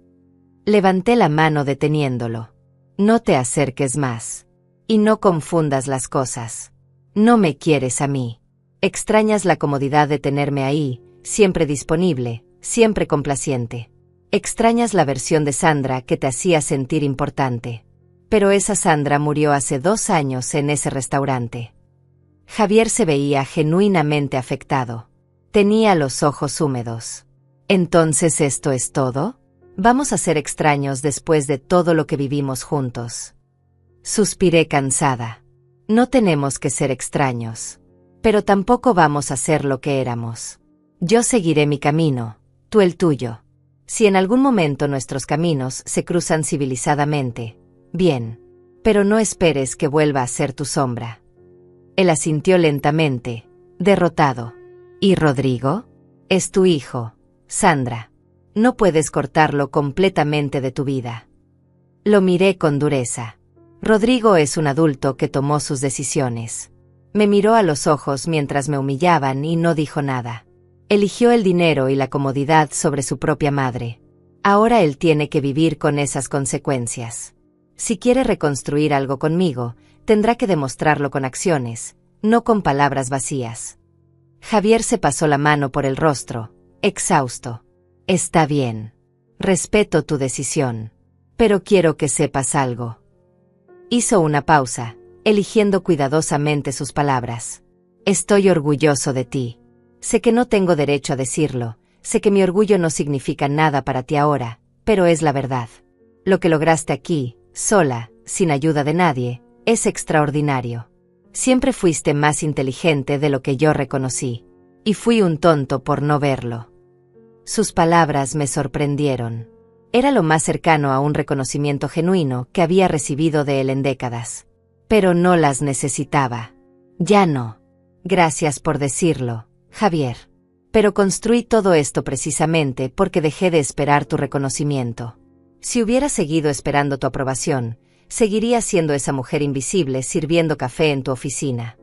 Levanté la mano deteniéndolo. No te acerques más. Y no confundas las cosas. No me quieres a mí. Extrañas la comodidad de tenerme ahí, siempre disponible, siempre complaciente. Extrañas la versión de Sandra que te hacía sentir importante. Pero esa Sandra murió hace 2 años en ese restaurante. Javier se veía genuinamente afectado. Tenía los ojos húmedos. ¿Entonces esto es todo? ¿Vamos a ser extraños después de todo lo que vivimos juntos? Suspiré cansada. No tenemos que ser extraños. Pero tampoco vamos a ser lo que éramos. Yo seguiré mi camino, tú el tuyo. Si en algún momento nuestros caminos se cruzan civilizadamente, bien. Pero no esperes que vuelva a ser tu sombra. Él asintió lentamente, derrotado. ¿Y Rodrigo? Es tu hijo, Sandra. No puedes cortarlo completamente de tu vida. Lo miré con dureza. Rodrigo es un adulto que tomó sus decisiones. Me miró a los ojos mientras me humillaban y no dijo nada. Eligió el dinero y la comodidad sobre su propia madre. Ahora él tiene que vivir con esas consecuencias. Si quiere reconstruir algo conmigo, tendrá que demostrarlo con acciones, no con palabras vacías. Javier se pasó la mano por el rostro, exhausto. Está bien. Respeto tu decisión. Pero quiero que sepas algo. Hizo una pausa, eligiendo cuidadosamente sus palabras. Estoy orgulloso de ti. Sé que no tengo derecho a decirlo, sé que mi orgullo no significa nada para ti ahora, pero es la verdad. Lo que lograste aquí, sola, sin ayuda de nadie, es extraordinario. Siempre fuiste más inteligente de lo que yo reconocí. Y fui un tonto por no verlo. Sus palabras me sorprendieron. Era lo más cercano a un reconocimiento genuino que había recibido de él en décadas. Pero no las necesitaba. Ya no. Gracias por decirlo, Javier. Pero construí todo esto precisamente porque dejé de esperar tu reconocimiento. Si hubiera seguido esperando tu aprobación, seguiría siendo esa mujer invisible sirviendo café en tu oficina.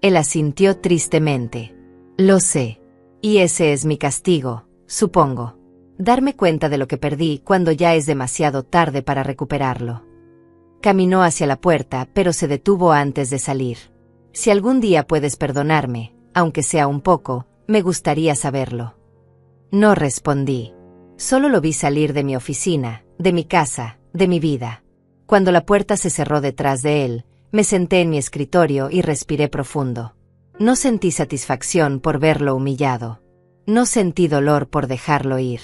Él asintió tristemente. Lo sé. Y ese es mi castigo, supongo. Darme cuenta de lo que perdí cuando ya es demasiado tarde para recuperarlo. Caminó hacia la puerta, pero se detuvo antes de salir. Si algún día puedes perdonarme, aunque sea un poco, me gustaría saberlo. No respondí. Solo lo vi salir de mi oficina, de mi casa, de mi vida. Cuando la puerta se cerró detrás de él, me senté en mi escritorio y respiré profundo. No sentí satisfacción por verlo humillado. No sentí dolor por dejarlo ir.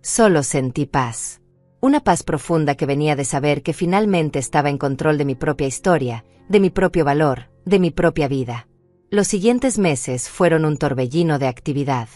Solo sentí paz. Una paz profunda que venía de saber que finalmente estaba en control de mi propia historia, de mi propio valor, de mi propia vida. Los siguientes meses fueron un torbellino de actividad.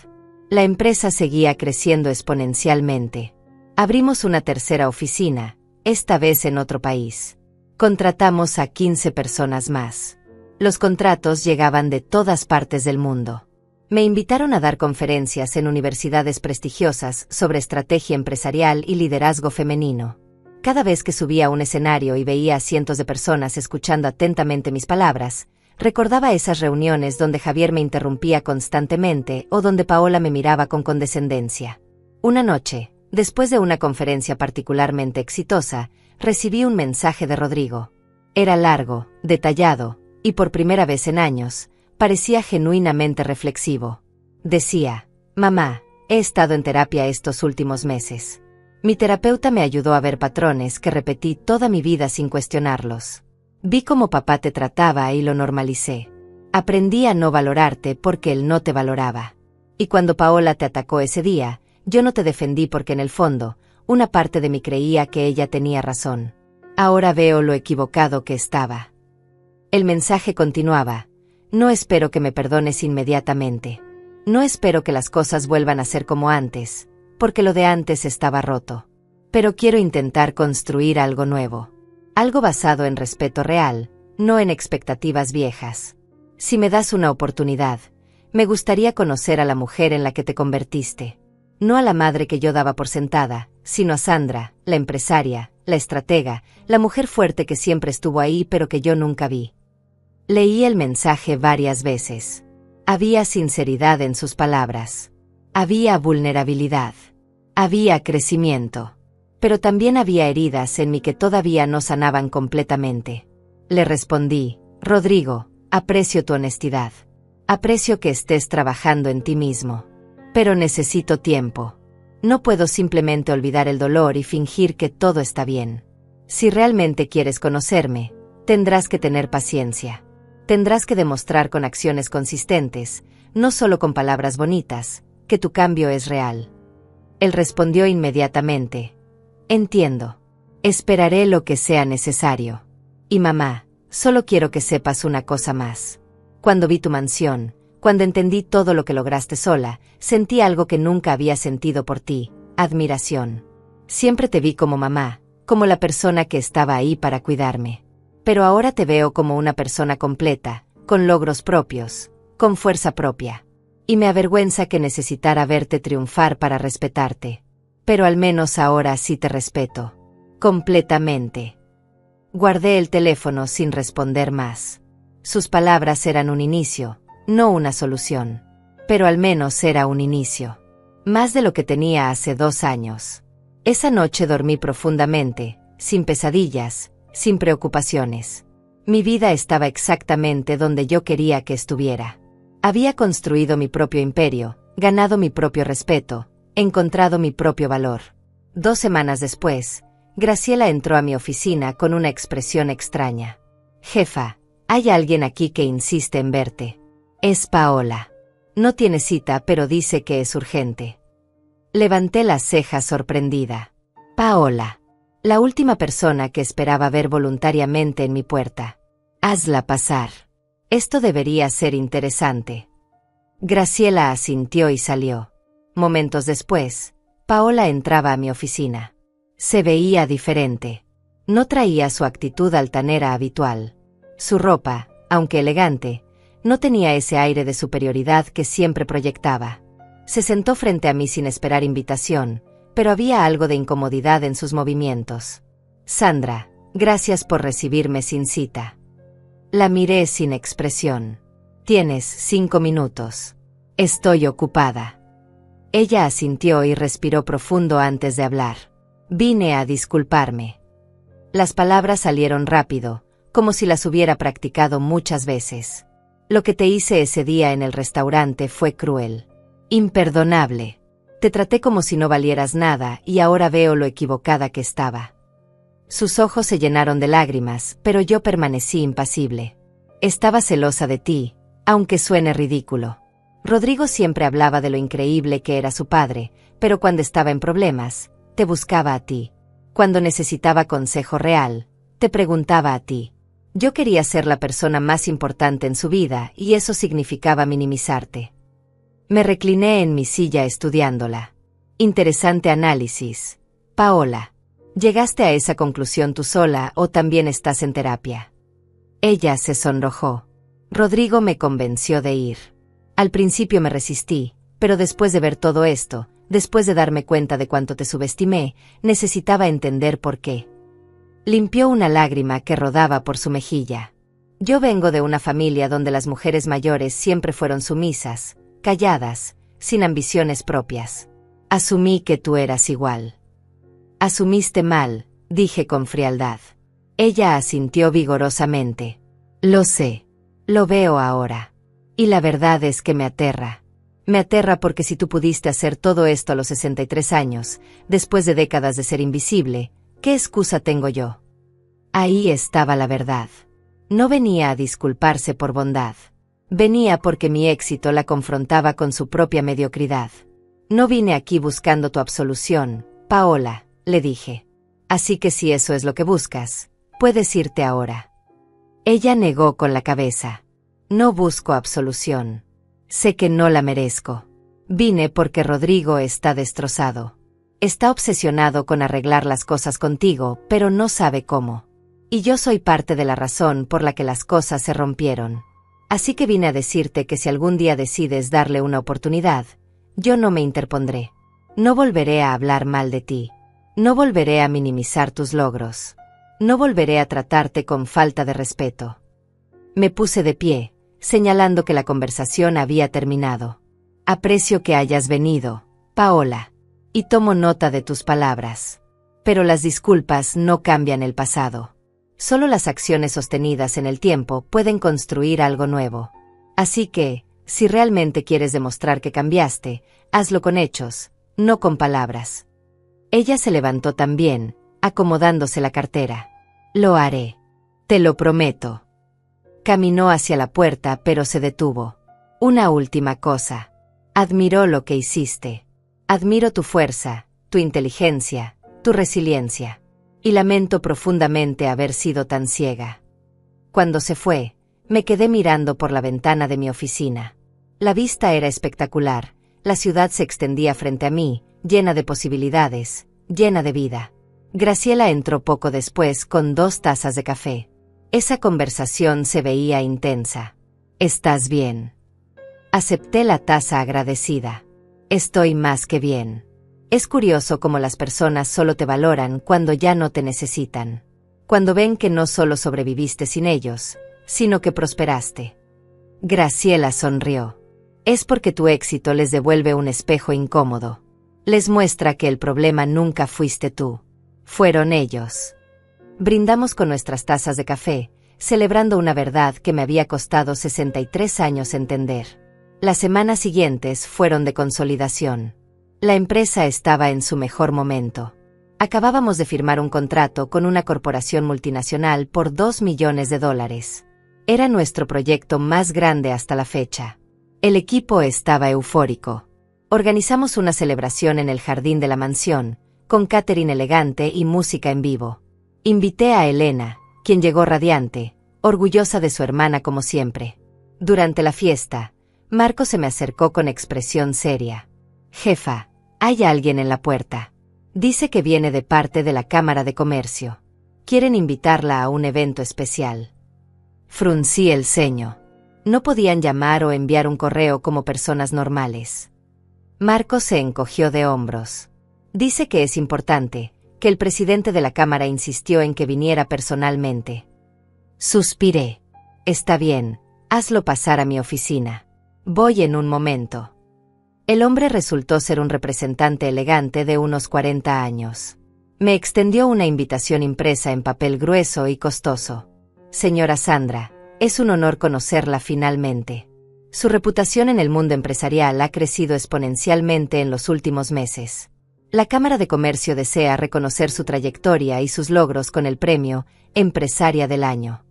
La empresa seguía creciendo exponencialmente. Abrimos una tercera oficina, esta vez en otro país. Contratamos a 15 personas más. Los contratos llegaban de todas partes del mundo. Me invitaron a dar conferencias en universidades prestigiosas sobre estrategia empresarial y liderazgo femenino. Cada vez que subía a un escenario y veía a cientos de personas escuchando atentamente mis palabras, recordaba esas reuniones donde Javier me interrumpía constantemente o donde Paola me miraba con condescendencia. Una noche, después de una conferencia particularmente exitosa, recibí un mensaje de Rodrigo. Era largo, detallado, y por primera vez en años, parecía genuinamente reflexivo. Decía: mamá, he estado en terapia estos últimos meses. Mi terapeuta me ayudó a ver patrones que repetí toda mi vida sin cuestionarlos. Vi cómo papá te trataba y lo normalicé. Aprendí a no valorarte porque él no te valoraba. Y cuando Paola te atacó ese día, yo no te defendí porque en el fondo, una parte de mí creía que ella tenía razón. Ahora veo lo equivocado que estaba. El mensaje continuaba: no espero que me perdones inmediatamente. No espero que las cosas vuelvan a ser como antes, porque lo de antes estaba roto. Pero quiero intentar construir algo nuevo. Algo basado en respeto real, no en expectativas viejas. Si me das una oportunidad, me gustaría conocer a la mujer en la que te convertiste. No a la madre que yo daba por sentada, sino a Sandra, la empresaria, la estratega, la mujer fuerte que siempre estuvo ahí pero que yo nunca vi. Leí el mensaje varias veces. Había sinceridad en sus palabras. Había vulnerabilidad. Había crecimiento. Pero también había heridas en mí que todavía no sanaban completamente. Le respondí: Rodrigo, aprecio tu honestidad. Aprecio que estés trabajando en ti mismo. Pero necesito tiempo. No puedo simplemente olvidar el dolor y fingir que todo está bien. Si realmente quieres conocerme, tendrás que tener paciencia. Tendrás que demostrar con acciones consistentes, no solo con palabras bonitas, que tu cambio es real. Él respondió inmediatamente: Entiendo. Esperaré lo que sea necesario. Y mamá, solo quiero que sepas una cosa más. Cuando vi tu mansión, cuando entendí todo lo que lograste sola, sentí algo que nunca había sentido por ti: admiración. Siempre te vi como mamá, como la persona que estaba ahí para cuidarme. Pero ahora te veo como una persona completa, con logros propios, con fuerza propia. Y me avergüenza que necesitara verte triunfar para respetarte. Pero al menos ahora sí te respeto. Completamente. Guardé el teléfono sin responder más. Sus palabras eran un inicio, no una solución. Pero al menos era un inicio. Más de lo que tenía hace 2 años. Esa noche dormí profundamente, sin pesadillas, sin preocupaciones. Mi vida estaba exactamente donde yo quería que estuviera. Había construido mi propio imperio, ganado mi propio respeto, encontrado mi propio valor. 2 semanas después, Graciela entró a mi oficina con una expresión extraña. Jefa, hay alguien aquí que insiste en verte. Es Paola. No tiene cita, pero dice que es urgente. Levanté las cejas sorprendida. Paola. La última persona que esperaba ver voluntariamente en mi puerta. Hazla pasar. Esto debería ser interesante. Graciela asintió y salió. Momentos después, Paola entraba a mi oficina. Se veía diferente. No traía su actitud altanera habitual. Su ropa, aunque elegante, no tenía ese aire de superioridad que siempre proyectaba. Se sentó frente a mí sin esperar invitación, pero había algo de incomodidad en sus movimientos. Sandra, gracias por recibirme sin cita. La miré sin expresión. Tienes 5 minutos. Estoy ocupada. Ella asintió y respiró profundo antes de hablar. Vine a disculparme. Las palabras salieron rápido, como si las hubiera practicado muchas veces. Lo que te hice ese día en el restaurante fue cruel. Imperdonable. Te traté como si no valieras nada y ahora veo lo equivocada que estaba. Sus ojos se llenaron de lágrimas, pero yo permanecí impasible. Estaba celosa de ti, aunque suene ridículo. Rodrigo siempre hablaba de lo increíble que era su padre, pero cuando estaba en problemas, te buscaba a ti. Cuando necesitaba consejo real, te preguntaba a ti. Yo quería ser la persona más importante en su vida y eso significaba minimizarte. Me recliné en mi silla estudiándola. Interesante análisis. Paola, ¿llegaste a esa conclusión tú sola o también estás en terapia? Ella se sonrojó. Rodrigo me convenció de ir. Al principio me resistí, pero después de ver todo esto, después de darme cuenta de cuánto te subestimé, necesitaba entender por qué. Limpió una lágrima que rodaba por su mejilla. Yo vengo de una familia donde las mujeres mayores siempre fueron sumisas, calladas, sin ambiciones propias. Asumí que tú eras igual. Asumiste mal, dije con frialdad. Ella asintió vigorosamente. Lo sé. Lo veo ahora. Y la verdad es que me aterra. Me aterra porque si tú pudiste hacer todo esto a los 63 años, después de décadas de ser invisible, ¿qué excusa tengo yo? Ahí estaba la verdad. No venía a disculparse por bondad. Venía porque mi éxito la confrontaba con su propia mediocridad. No vine aquí buscando tu absolución, Paola, le dije. Así que si eso es lo que buscas, puedes irte ahora. Ella negó con la cabeza. No busco absolución. Sé que no la merezco. Vine porque Rodrigo está destrozado. Está obsesionado con arreglar las cosas contigo, pero no sabe cómo. Y yo soy parte de la razón por la que las cosas se rompieron. Así que vine a decirte que si algún día decides darle una oportunidad, yo no me interpondré. No volveré a hablar mal de ti. No volveré a minimizar tus logros. No volveré a tratarte con falta de respeto. Me puse de pie, señalando que la conversación había terminado. Aprecio que hayas venido, Paola, y tomo nota de tus palabras. Pero las disculpas no cambian el pasado. Solo las acciones sostenidas en el tiempo pueden construir algo nuevo. Así que, si realmente quieres demostrar que cambiaste, hazlo con hechos, no con palabras. Ella se levantó también, acomodándose la cartera. Lo haré. Te lo prometo. Caminó hacia la puerta, pero se detuvo. Una última cosa. Admiro lo que hiciste. Admiro tu fuerza, tu inteligencia, tu resiliencia. Y lamento profundamente haber sido tan ciega. Cuando se fue, me quedé mirando por la ventana de mi oficina. La vista era espectacular, la ciudad se extendía frente a mí, llena de posibilidades, llena de vida. Graciela entró poco después con 2 tazas de café. Esa conversación se veía intensa. ¿Estás bien? Acepté la taza agradecida. Estoy más que bien. Es curioso cómo las personas solo te valoran cuando ya no te necesitan. Cuando ven que no solo sobreviviste sin ellos, sino que prosperaste. Graciela sonrió. Es porque tu éxito les devuelve un espejo incómodo. Les muestra que el problema nunca fuiste tú. Fueron ellos. Brindamos con nuestras tazas de café, celebrando una verdad que me había costado 63 años entender. Las semanas siguientes fueron de consolidación. La empresa estaba en su mejor momento. Acabábamos de firmar un contrato con una corporación multinacional por $2 millones. Era nuestro proyecto más grande hasta la fecha. El equipo estaba eufórico. Organizamos una celebración en el jardín de la mansión, con catering elegante y música en vivo. Invité a Elena, quien llegó radiante, orgullosa de su hermana como siempre. Durante la fiesta, Marco se me acercó con expresión seria. Jefa, hay alguien en la puerta. Dice que viene de parte de la Cámara de Comercio. Quieren invitarla a un evento especial. Fruncí el ceño. No podían llamar o enviar un correo como personas normales. Marco se encogió de hombros. Dice que es importante, que el presidente de la Cámara insistió en que viniera personalmente. Suspiré. Está bien, hazlo pasar a mi oficina. Voy en un momento. El hombre resultó ser un representante elegante de unos 40 años. Me extendió una invitación impresa en papel grueso y costoso. Señora Sandra, es un honor conocerla finalmente. Su reputación en el mundo empresarial ha crecido exponencialmente en los últimos meses. La Cámara de Comercio desea reconocer su trayectoria y sus logros con el premio Empresaria del Año.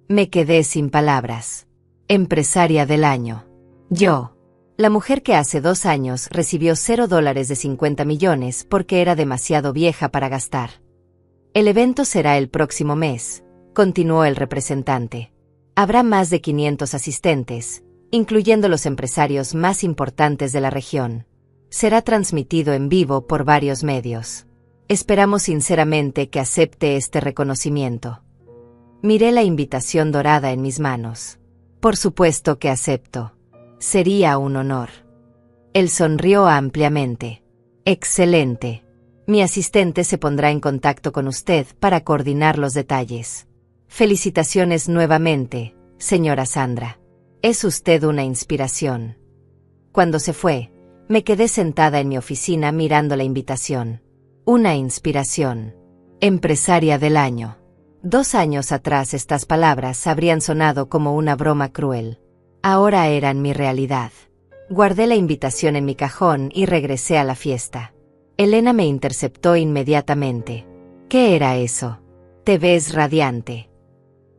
Me quedé sin palabras. Empresaria del Año. Yo. La mujer que hace 2 años recibió $0 de 50 millones porque era demasiado vieja para gastar. El evento será el próximo mes, continuó el representante. Habrá más de 500 asistentes, incluyendo los empresarios más importantes de la región. Será transmitido en vivo por varios medios. Esperamos sinceramente que acepte este reconocimiento. Miré la invitación dorada en mis manos. Por supuesto que acepto. Sería un honor. Él sonrió ampliamente. Excelente. Mi asistente se pondrá en contacto con usted para coordinar los detalles. Felicitaciones nuevamente, señora Sandra. Es usted una inspiración. Cuando se fue, me quedé sentada en mi oficina mirando la invitación. Una inspiración. Empresaria del año. 2 años atrás estas palabras habrían sonado como una broma cruel. Ahora eran mi realidad. Guardé la invitación en mi cajón y regresé a la fiesta. Elena me interceptó inmediatamente. ¿Qué era eso? Te ves radiante.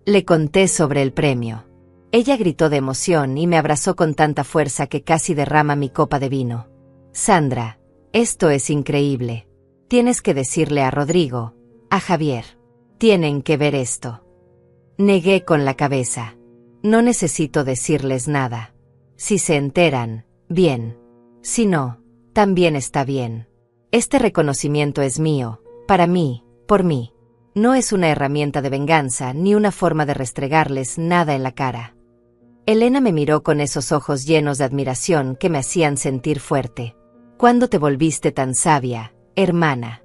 Le conté sobre el premio. Ella gritó de emoción y me abrazó con tanta fuerza que casi derrama mi copa de vino. Sandra, esto es increíble. Tienes que decirle a Rodrigo, a Javier. Tienen que ver esto. Negué con la cabeza. No necesito decirles nada. Si se enteran, bien. Si no, también está bien. Este reconocimiento es mío, para mí, por mí. No es una herramienta de venganza ni una forma de restregarles nada en la cara. Elena me miró con esos ojos llenos de admiración que me hacían sentir fuerte. ¿Cuándo te volviste tan sabia, hermana?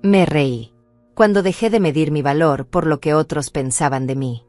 Me reí. Cuando dejé de medir mi valor por lo que otros pensaban de mí.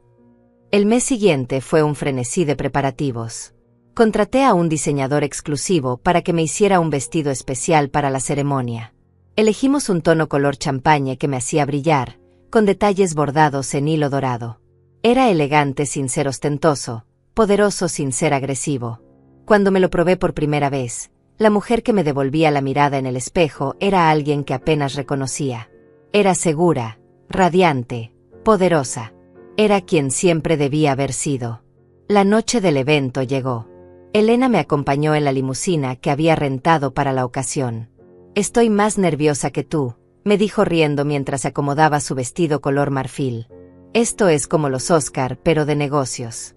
El mes siguiente fue un frenesí de preparativos. Contraté a un diseñador exclusivo para que me hiciera un vestido especial para la ceremonia. Elegimos un tono color champaña que me hacía brillar, con detalles bordados en hilo dorado. Era elegante sin ser ostentoso, poderoso sin ser agresivo. Cuando me lo probé por primera vez, la mujer que me devolvía la mirada en el espejo era alguien que apenas reconocía. Era segura, radiante, poderosa. Era quien siempre debía haber sido. La noche del evento llegó. Elena me acompañó en la limusina que había rentado para la ocasión. «Estoy más nerviosa que tú», me dijo riendo mientras acomodaba su vestido color marfil. «Esto es como los Oscar, pero de negocios».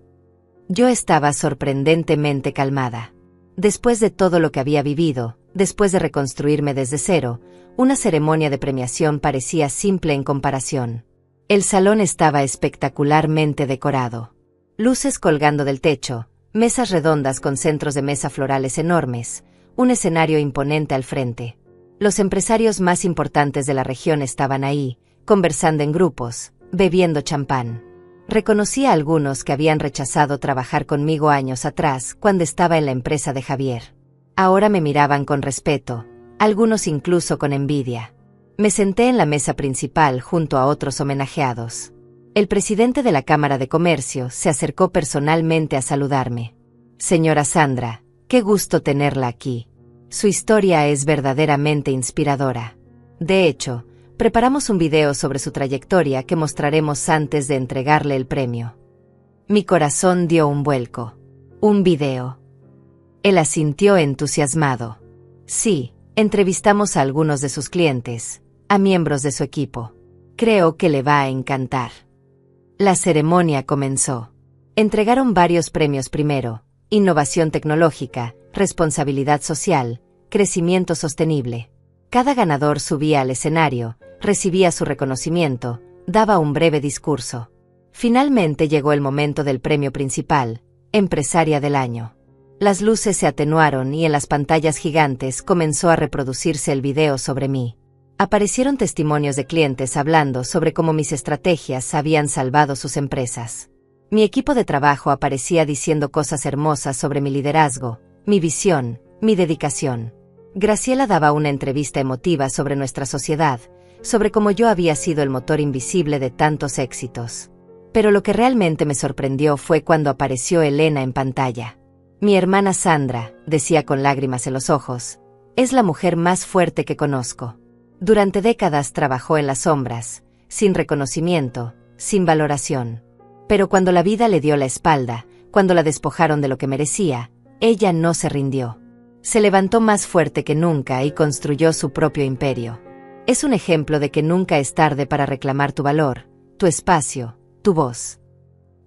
Yo estaba sorprendentemente calmada. Después de todo lo que había vivido, después de reconstruirme desde cero, una ceremonia de premiación parecía simple en comparación. El salón estaba espectacularmente decorado. Luces colgando del techo, mesas redondas con centros de mesa florales enormes, un escenario imponente al frente. Los empresarios más importantes de la región estaban ahí, conversando en grupos, bebiendo champán. Reconocí a algunos que habían rechazado trabajar conmigo años atrás cuando estaba en la empresa de Javier. Ahora me miraban con respeto, algunos incluso con envidia. Me senté en la mesa principal junto a otros homenajeados. El presidente de la Cámara de Comercio se acercó personalmente a saludarme. «Señora Sandra, qué gusto tenerla aquí. Su historia es verdaderamente inspiradora. De hecho, preparamos un video sobre su trayectoria que mostraremos antes de entregarle el premio». Mi corazón dio un vuelco. «¿Un video?». Él asintió entusiasmado. «Sí, entrevistamos a algunos de sus clientes, a miembros de su equipo. Creo que le va a encantar». La ceremonia comenzó. Entregaron varios premios primero: innovación tecnológica, responsabilidad social, crecimiento sostenible. Cada ganador subía al escenario, recibía su reconocimiento, daba un breve discurso. Finalmente llegó el momento del premio principal, Empresaria del Año. Las luces se atenuaron y en las pantallas gigantes comenzó a reproducirse el video sobre mí. Aparecieron testimonios de clientes hablando sobre cómo mis estrategias habían salvado sus empresas. Mi equipo de trabajo aparecía diciendo cosas hermosas sobre mi liderazgo, mi visión, mi dedicación. Graciela daba una entrevista emotiva sobre nuestra sociedad, sobre cómo yo había sido el motor invisible de tantos éxitos. Pero lo que realmente me sorprendió fue cuando apareció Elena en pantalla. «Mi hermana Sandra», decía con lágrimas en los ojos, «es la mujer más fuerte que conozco. Durante décadas trabajó en las sombras, sin reconocimiento, sin valoración. Pero cuando la vida le dio la espalda, cuando la despojaron de lo que merecía, ella no se rindió. Se levantó más fuerte que nunca y construyó su propio imperio. Es un ejemplo de que nunca es tarde para reclamar tu valor, tu espacio, tu voz».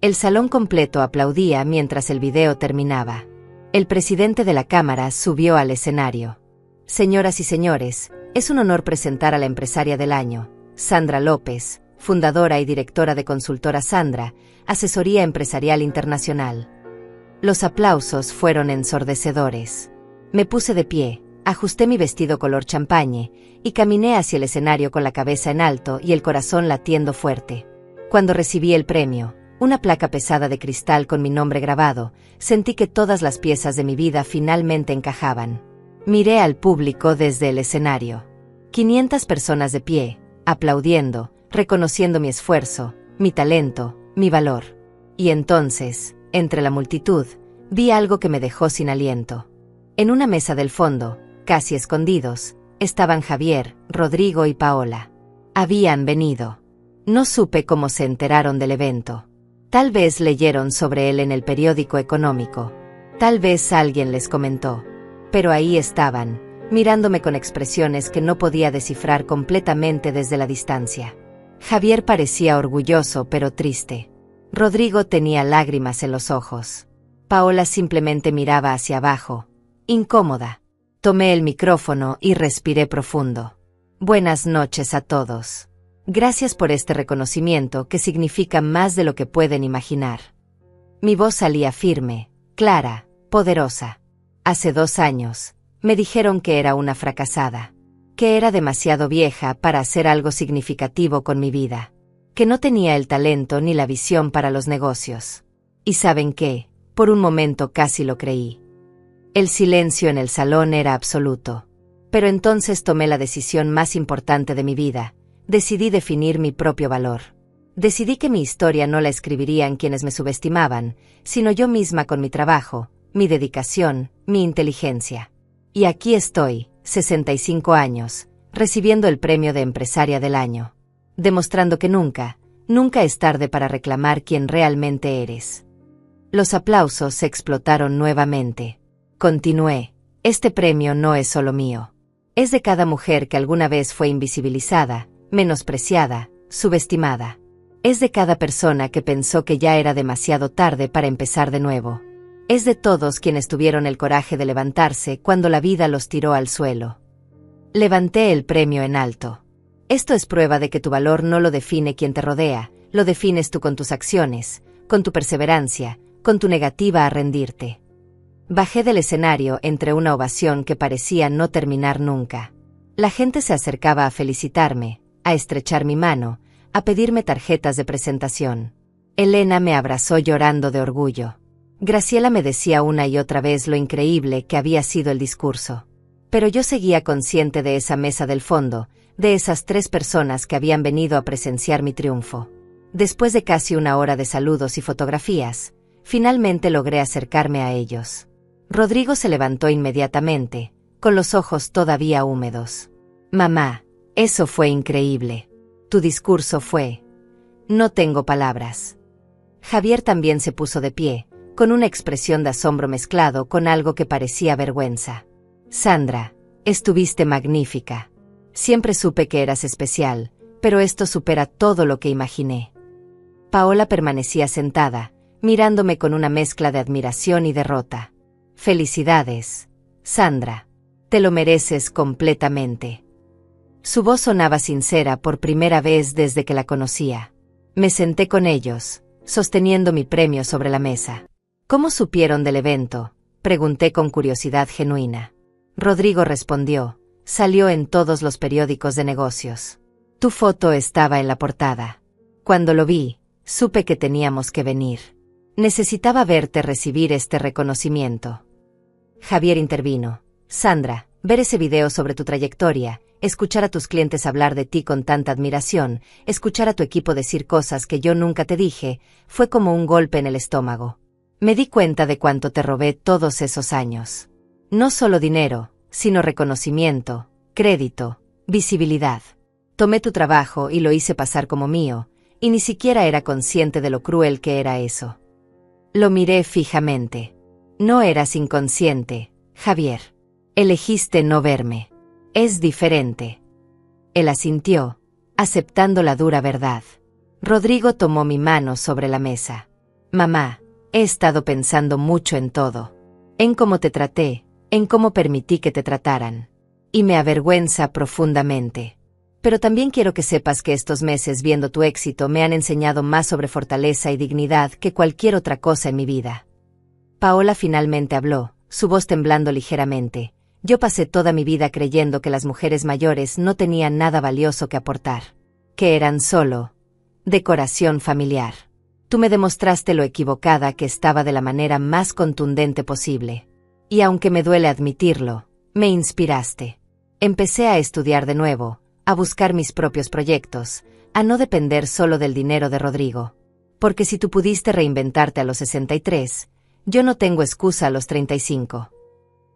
El salón completo aplaudía mientras el video terminaba. El presidente de la Cámara subió al escenario. «Señoras y señores, es un honor presentar a la Empresaria del Año, Sandra López, fundadora y directora de Consultora Sandra, Asesoría Empresarial Internacional». Los aplausos fueron ensordecedores. Me puse de pie, ajusté mi vestido color champañe y caminé hacia el escenario con la cabeza en alto y el corazón latiendo fuerte. Cuando recibí el premio, una placa pesada de cristal con mi nombre grabado, sentí que todas las piezas de mi vida finalmente encajaban. Miré al público desde el escenario. 500 personas de pie, aplaudiendo, reconociendo mi esfuerzo, mi talento, mi valor. Y entonces, entre la multitud, vi algo que me dejó sin aliento. En una mesa del fondo, casi escondidos, estaban Javier, Rodrigo y Paola. Habían venido. No supe cómo se enteraron del evento. Tal vez leyeron sobre él en el periódico económico. Tal vez alguien les comentó. Pero ahí estaban, mirándome con expresiones que no podía descifrar completamente desde la distancia. Javier parecía orgulloso pero triste. Rodrigo tenía lágrimas en los ojos. Paola simplemente miraba hacia abajo, incómoda. Tomé el micrófono y respiré profundo. «Buenas noches a todos. Gracias por este reconocimiento que significa más de lo que pueden imaginar». Mi voz salía firme, clara, poderosa. Hace 2 años, me dijeron que era una fracasada, que era demasiado vieja para hacer algo significativo con mi vida, que no tenía el talento ni la visión para los negocios. ¿Y saben qué? Por un momento casi lo creí. El silencio en el salón era absoluto. Pero entonces tomé la decisión más importante de mi vida. Decidí definir mi propio valor. Decidí que mi historia no la escribirían quienes me subestimaban, sino yo misma con mi trabajo, mi dedicación, mi inteligencia. Y aquí estoy, 65 años, recibiendo el premio de Empresaria del Año. Demostrando que nunca es tarde para reclamar quién realmente eres. Los aplausos se explotaron nuevamente. Continué. Este premio no es solo mío. Es de cada mujer que alguna vez fue invisibilizada, menospreciada, subestimada. Es de cada persona que pensó que ya era demasiado tarde para empezar de nuevo. Es de todos quienes tuvieron el coraje de levantarse cuando la vida los tiró al suelo. Levanté el premio en alto. Esto es prueba de que tu valor no lo define quien te rodea, lo defines tú con tus acciones, con tu perseverancia, con tu negativa a rendirte. Bajé del escenario entre una ovación que parecía no terminar nunca. La gente se acercaba a felicitarme, a estrechar mi mano, a pedirme tarjetas de presentación. Elena me abrazó llorando de orgullo. Graciela me decía una y otra vez lo increíble que había sido el discurso. Pero yo seguía consciente de esa mesa del fondo, de esas 3 personas que habían venido a presenciar mi triunfo. Después de casi una hora de saludos y fotografías, finalmente logré acercarme a ellos. Rodrigo se levantó inmediatamente, con los ojos todavía húmedos. Mamá, eso fue increíble. Tu discurso fue... No tengo palabras. Javier también se puso de pie, con una expresión de asombro mezclado con algo que parecía vergüenza. Sandra, estuviste magnífica. Siempre supe que eras especial, pero esto supera todo lo que imaginé. Paola permanecía sentada, mirándome con una mezcla de admiración y derrota. Felicidades, Sandra. Te lo mereces completamente. Su voz sonaba sincera por primera vez desde que la conocía. Me senté con ellos, sosteniendo mi premio sobre la mesa. ¿Cómo supieron del evento?, pregunté con curiosidad genuina. Rodrigo respondió, salió en todos los periódicos de negocios. Tu foto estaba en la portada. Cuando lo vi, supe que teníamos que venir. Necesitaba verte recibir este reconocimiento. Javier intervino. Sandra, ver ese video sobre tu trayectoria, escuchar a tus clientes hablar de ti con tanta admiración, escuchar a tu equipo decir cosas que yo nunca te dije, fue como un golpe en el estómago. Me di cuenta de cuánto te robé todos esos años. No solo dinero, sino reconocimiento, crédito, visibilidad. Tomé tu trabajo y lo hice pasar como mío, y ni siquiera era consciente de lo cruel que era eso. Lo miré fijamente. No eras inconsciente, Javier. Elegiste no verme. Es diferente. Él asintió, aceptando la dura verdad. Rodrigo tomó mi mano sobre la mesa. Mamá, he estado pensando mucho en todo. En cómo te traté, en cómo permití que te trataran. Y me avergüenza profundamente. Pero también quiero que sepas que estos meses viendo tu éxito me han enseñado más sobre fortaleza y dignidad que cualquier otra cosa en mi vida. Paola finalmente habló, su voz temblando ligeramente. Yo pasé toda mi vida creyendo que las mujeres mayores no tenían nada valioso que aportar, que eran solo decoración familiar. Tú me demostraste lo equivocada que estaba de la manera más contundente posible. Y aunque me duele admitirlo, me inspiraste. Empecé a estudiar de nuevo, a buscar mis propios proyectos, a no depender solo del dinero de Rodrigo. Porque si tú pudiste reinventarte a los 63, yo no tengo excusa a los 35.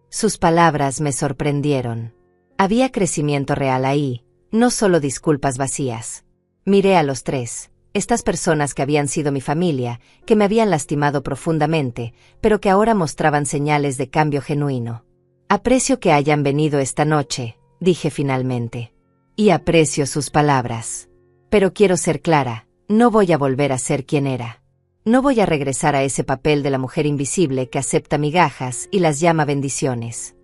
Sus palabras me sorprendieron. Había crecimiento real ahí, no solo disculpas vacías. Miré a los 3, estas personas que habían sido mi familia, que me habían lastimado profundamente, pero que ahora mostraban señales de cambio genuino. Aprecio que hayan venido esta noche, dije finalmente. Y aprecio sus palabras. Pero quiero ser clara, no voy a volver a ser quien era. No voy a regresar a ese papel de la mujer invisible que acepta migajas y las llama bendiciones.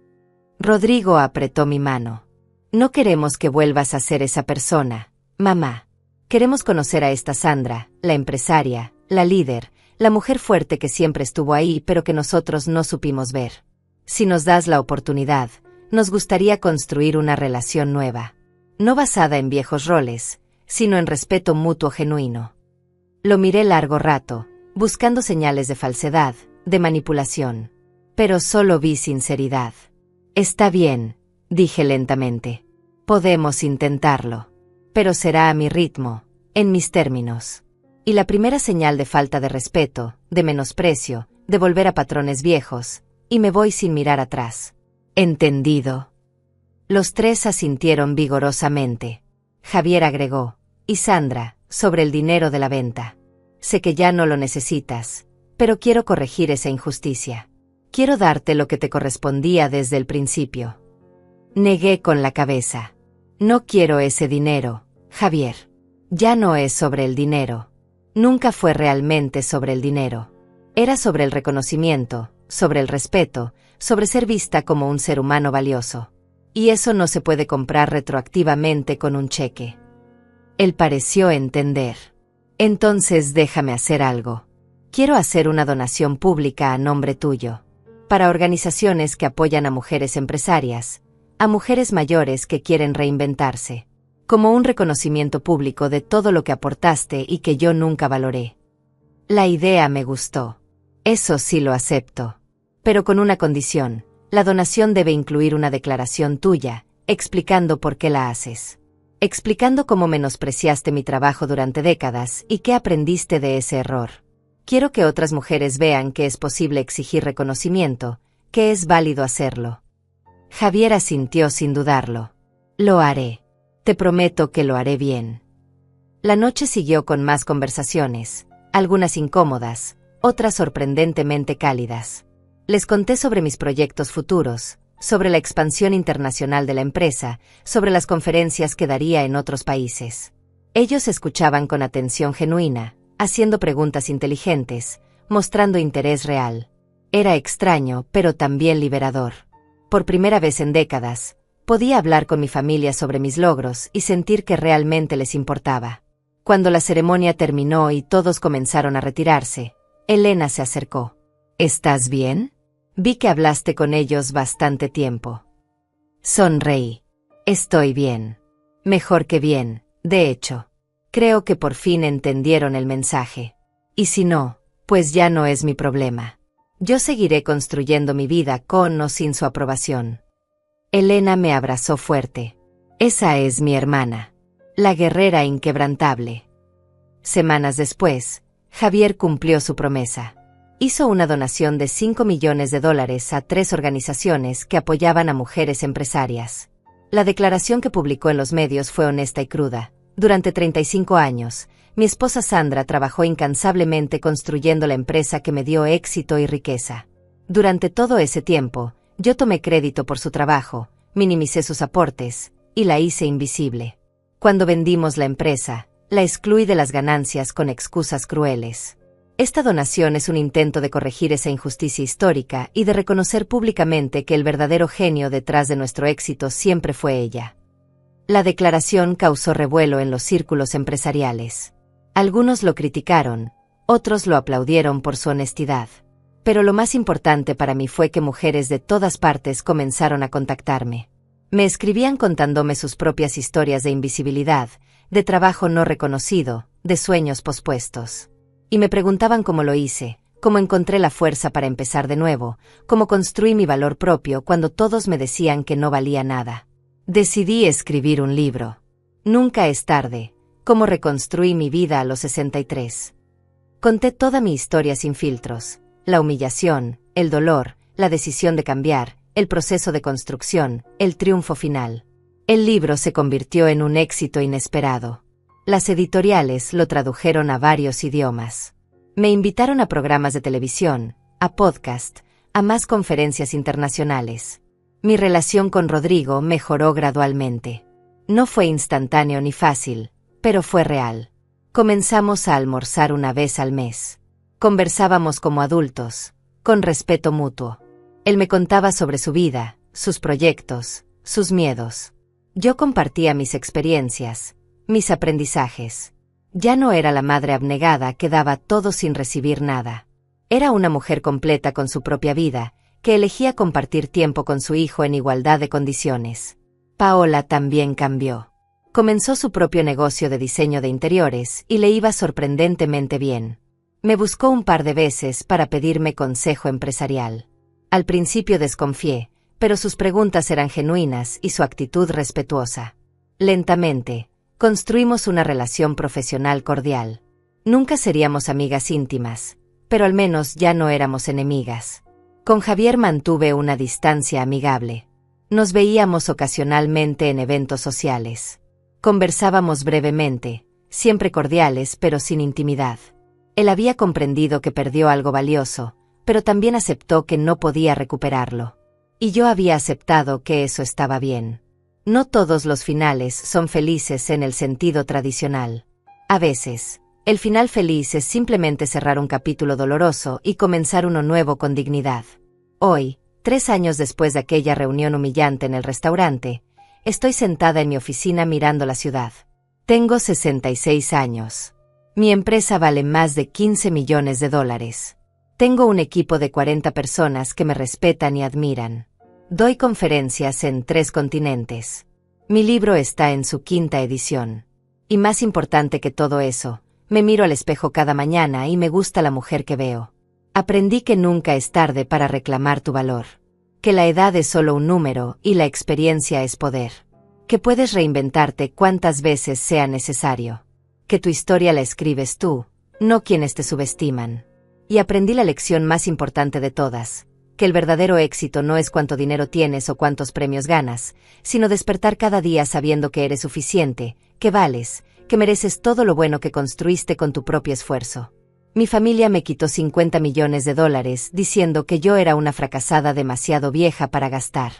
Rodrigo apretó mi mano. No queremos que vuelvas a ser esa persona, mamá. Queremos conocer a esta Sandra, la empresaria, la líder, la mujer fuerte que siempre estuvo ahí pero que nosotros no supimos ver. Si nos das la oportunidad, nos gustaría construir una relación nueva. No basada en viejos roles, sino en respeto mutuo genuino. Lo miré largo rato, buscando señales de falsedad, de manipulación. Pero solo vi sinceridad. Está bien, dije lentamente. Podemos intentarlo. Pero será a mi ritmo, en mis términos. Y la primera señal de falta de respeto, de menosprecio, de volver a patrones viejos, y me voy sin mirar atrás. Entendido. Los tres asintieron vigorosamente. Javier agregó, y Sandra, sobre el dinero de la venta. Sé que ya no lo necesitas, pero quiero corregir esa injusticia. Quiero darte lo que te correspondía desde el principio. Negué con la cabeza. No quiero ese dinero, Javier. Ya no es sobre el dinero. Nunca fue realmente sobre el dinero. Era sobre el reconocimiento, sobre el respeto, sobre ser vista como un ser humano valioso. Y eso no se puede comprar retroactivamente con un cheque. Él pareció entender. Entonces déjame hacer algo. Quiero hacer una donación pública a nombre tuyo. Para organizaciones que apoyan a mujeres empresarias, a mujeres mayores que quieren reinventarse, como un reconocimiento público de todo lo que aportaste y que yo nunca valoré. La idea me gustó. Eso sí lo acepto. Pero con una condición: la donación debe incluir una declaración tuya, explicando por qué la haces. Explicando cómo menospreciaste mi trabajo durante décadas y qué aprendiste de ese error. Quiero que otras mujeres vean que es posible exigir reconocimiento, que es válido hacerlo. Javier asintió sin dudarlo. Lo haré. Te prometo que lo haré bien. La noche siguió con más conversaciones, algunas incómodas, otras sorprendentemente cálidas. Les conté sobre mis proyectos futuros, sobre la expansión internacional de la empresa, sobre las conferencias que daría en otros países. Ellos escuchaban con atención genuina, haciendo preguntas inteligentes, mostrando interés real. Era extraño, pero también liberador. Por primera vez en décadas, podía hablar con mi familia sobre mis logros y sentir que realmente les importaba. Cuando la ceremonia terminó y todos comenzaron a retirarse, Elena se acercó. ¿Estás bien? Vi que hablaste con ellos bastante tiempo. Sonreí. Estoy bien. Mejor que bien, de hecho. Creo que por fin entendieron el mensaje. Y si no, pues ya no es mi problema. Yo seguiré construyendo mi vida con o sin su aprobación. Elena me abrazó fuerte. Esa es mi hermana. La guerrera inquebrantable. Semanas después, Javier cumplió su promesa. Hizo una donación de $5 millones a 3 organizaciones que apoyaban a mujeres empresarias. La declaración que publicó en los medios fue honesta y cruda. Durante 35 años, mi esposa Sandra trabajó incansablemente construyendo la empresa que me dio éxito y riqueza. Durante todo ese tiempo, yo tomé crédito por su trabajo, minimicé sus aportes, y la hice invisible. Cuando vendimos la empresa, la excluí de las ganancias con excusas crueles. Esta donación es un intento de corregir esa injusticia histórica y de reconocer públicamente que el verdadero genio detrás de nuestro éxito siempre fue ella. La declaración causó revuelo en los círculos empresariales. Algunos lo criticaron, otros lo aplaudieron por su honestidad. Pero lo más importante para mí fue que mujeres de todas partes comenzaron a contactarme. Me escribían contándome sus propias historias de invisibilidad, de trabajo no reconocido, de sueños pospuestos. Y me preguntaban cómo lo hice, cómo encontré la fuerza para empezar de nuevo, cómo construí mi valor propio cuando todos me decían que no valía nada. Decidí escribir un libro. Nunca es tarde. Cómo reconstruí mi vida a los 63. Conté toda mi historia sin filtros. La humillación, el dolor, la decisión de cambiar, el proceso de construcción, el triunfo final. El libro se convirtió en un éxito inesperado. Las editoriales lo tradujeron a varios idiomas. Me invitaron a programas de televisión, a podcast, a más conferencias internacionales. Mi relación con Rodrigo mejoró gradualmente. No fue instantáneo ni fácil, pero fue real. Comenzamos a almorzar una vez al mes. Conversábamos como adultos, con respeto mutuo. Él me contaba sobre su vida, sus proyectos, sus miedos. Yo compartía mis experiencias, mis aprendizajes. Ya no era la madre abnegada que daba todo sin recibir nada. Era una mujer completa con su propia vida, que elegía compartir tiempo con su hijo en igualdad de condiciones. Paola también cambió. Comenzó su propio negocio de diseño de interiores y le iba sorprendentemente bien. Me buscó un par de veces para pedirme consejo empresarial. Al principio desconfié, pero sus preguntas eran genuinas y su actitud respetuosa. Lentamente, construimos una relación profesional cordial. Nunca seríamos amigas íntimas, pero al menos ya no éramos enemigas. Con Javier mantuve una distancia amigable. Nos veíamos ocasionalmente en eventos sociales. Conversábamos brevemente, siempre cordiales pero sin intimidad. Él había comprendido que perdió algo valioso, pero también aceptó que no podía recuperarlo. Y yo había aceptado que eso estaba bien. No todos los finales son felices en el sentido tradicional. A veces, el final feliz es simplemente cerrar un capítulo doloroso y comenzar uno nuevo con dignidad. Hoy, 3 años después de aquella reunión humillante en el restaurante, estoy sentada en mi oficina mirando la ciudad. Tengo 66 años. Mi empresa vale más de $15 millones. Tengo un equipo de 40 personas que me respetan y admiran. Doy conferencias en 3 continentes. Mi libro está en su 5ª edición. Y más importante que todo eso, me miro al espejo cada mañana y me gusta la mujer que veo. Aprendí que nunca es tarde para reclamar tu valor. Que la edad es solo un número y la experiencia es poder. Que puedes reinventarte cuantas veces sea necesario. Que tu historia la escribes tú, no quienes te subestiman. Y aprendí la lección más importante de todas, que el verdadero éxito no es cuánto dinero tienes o cuántos premios ganas, sino despertar cada día sabiendo que eres suficiente, que vales, que mereces todo lo bueno que construiste con tu propio esfuerzo. Mi familia me quitó $50 millones diciendo que yo era una fracasada demasiado vieja para gastar.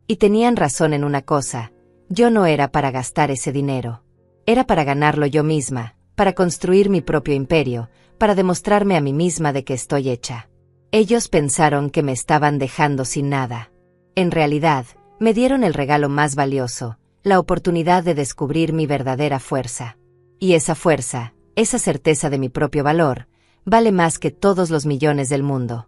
Y tenían razón en una cosa, yo no era para gastar ese dinero. Era para ganarlo yo misma, para construir mi propio imperio, para demostrarme a mí misma de que estoy hecha. Ellos pensaron que me estaban dejando sin nada. En realidad, me dieron el regalo más valioso, la oportunidad de descubrir mi verdadera fuerza. Y esa fuerza, esa certeza de mi propio valor, vale más que todos los millones del mundo.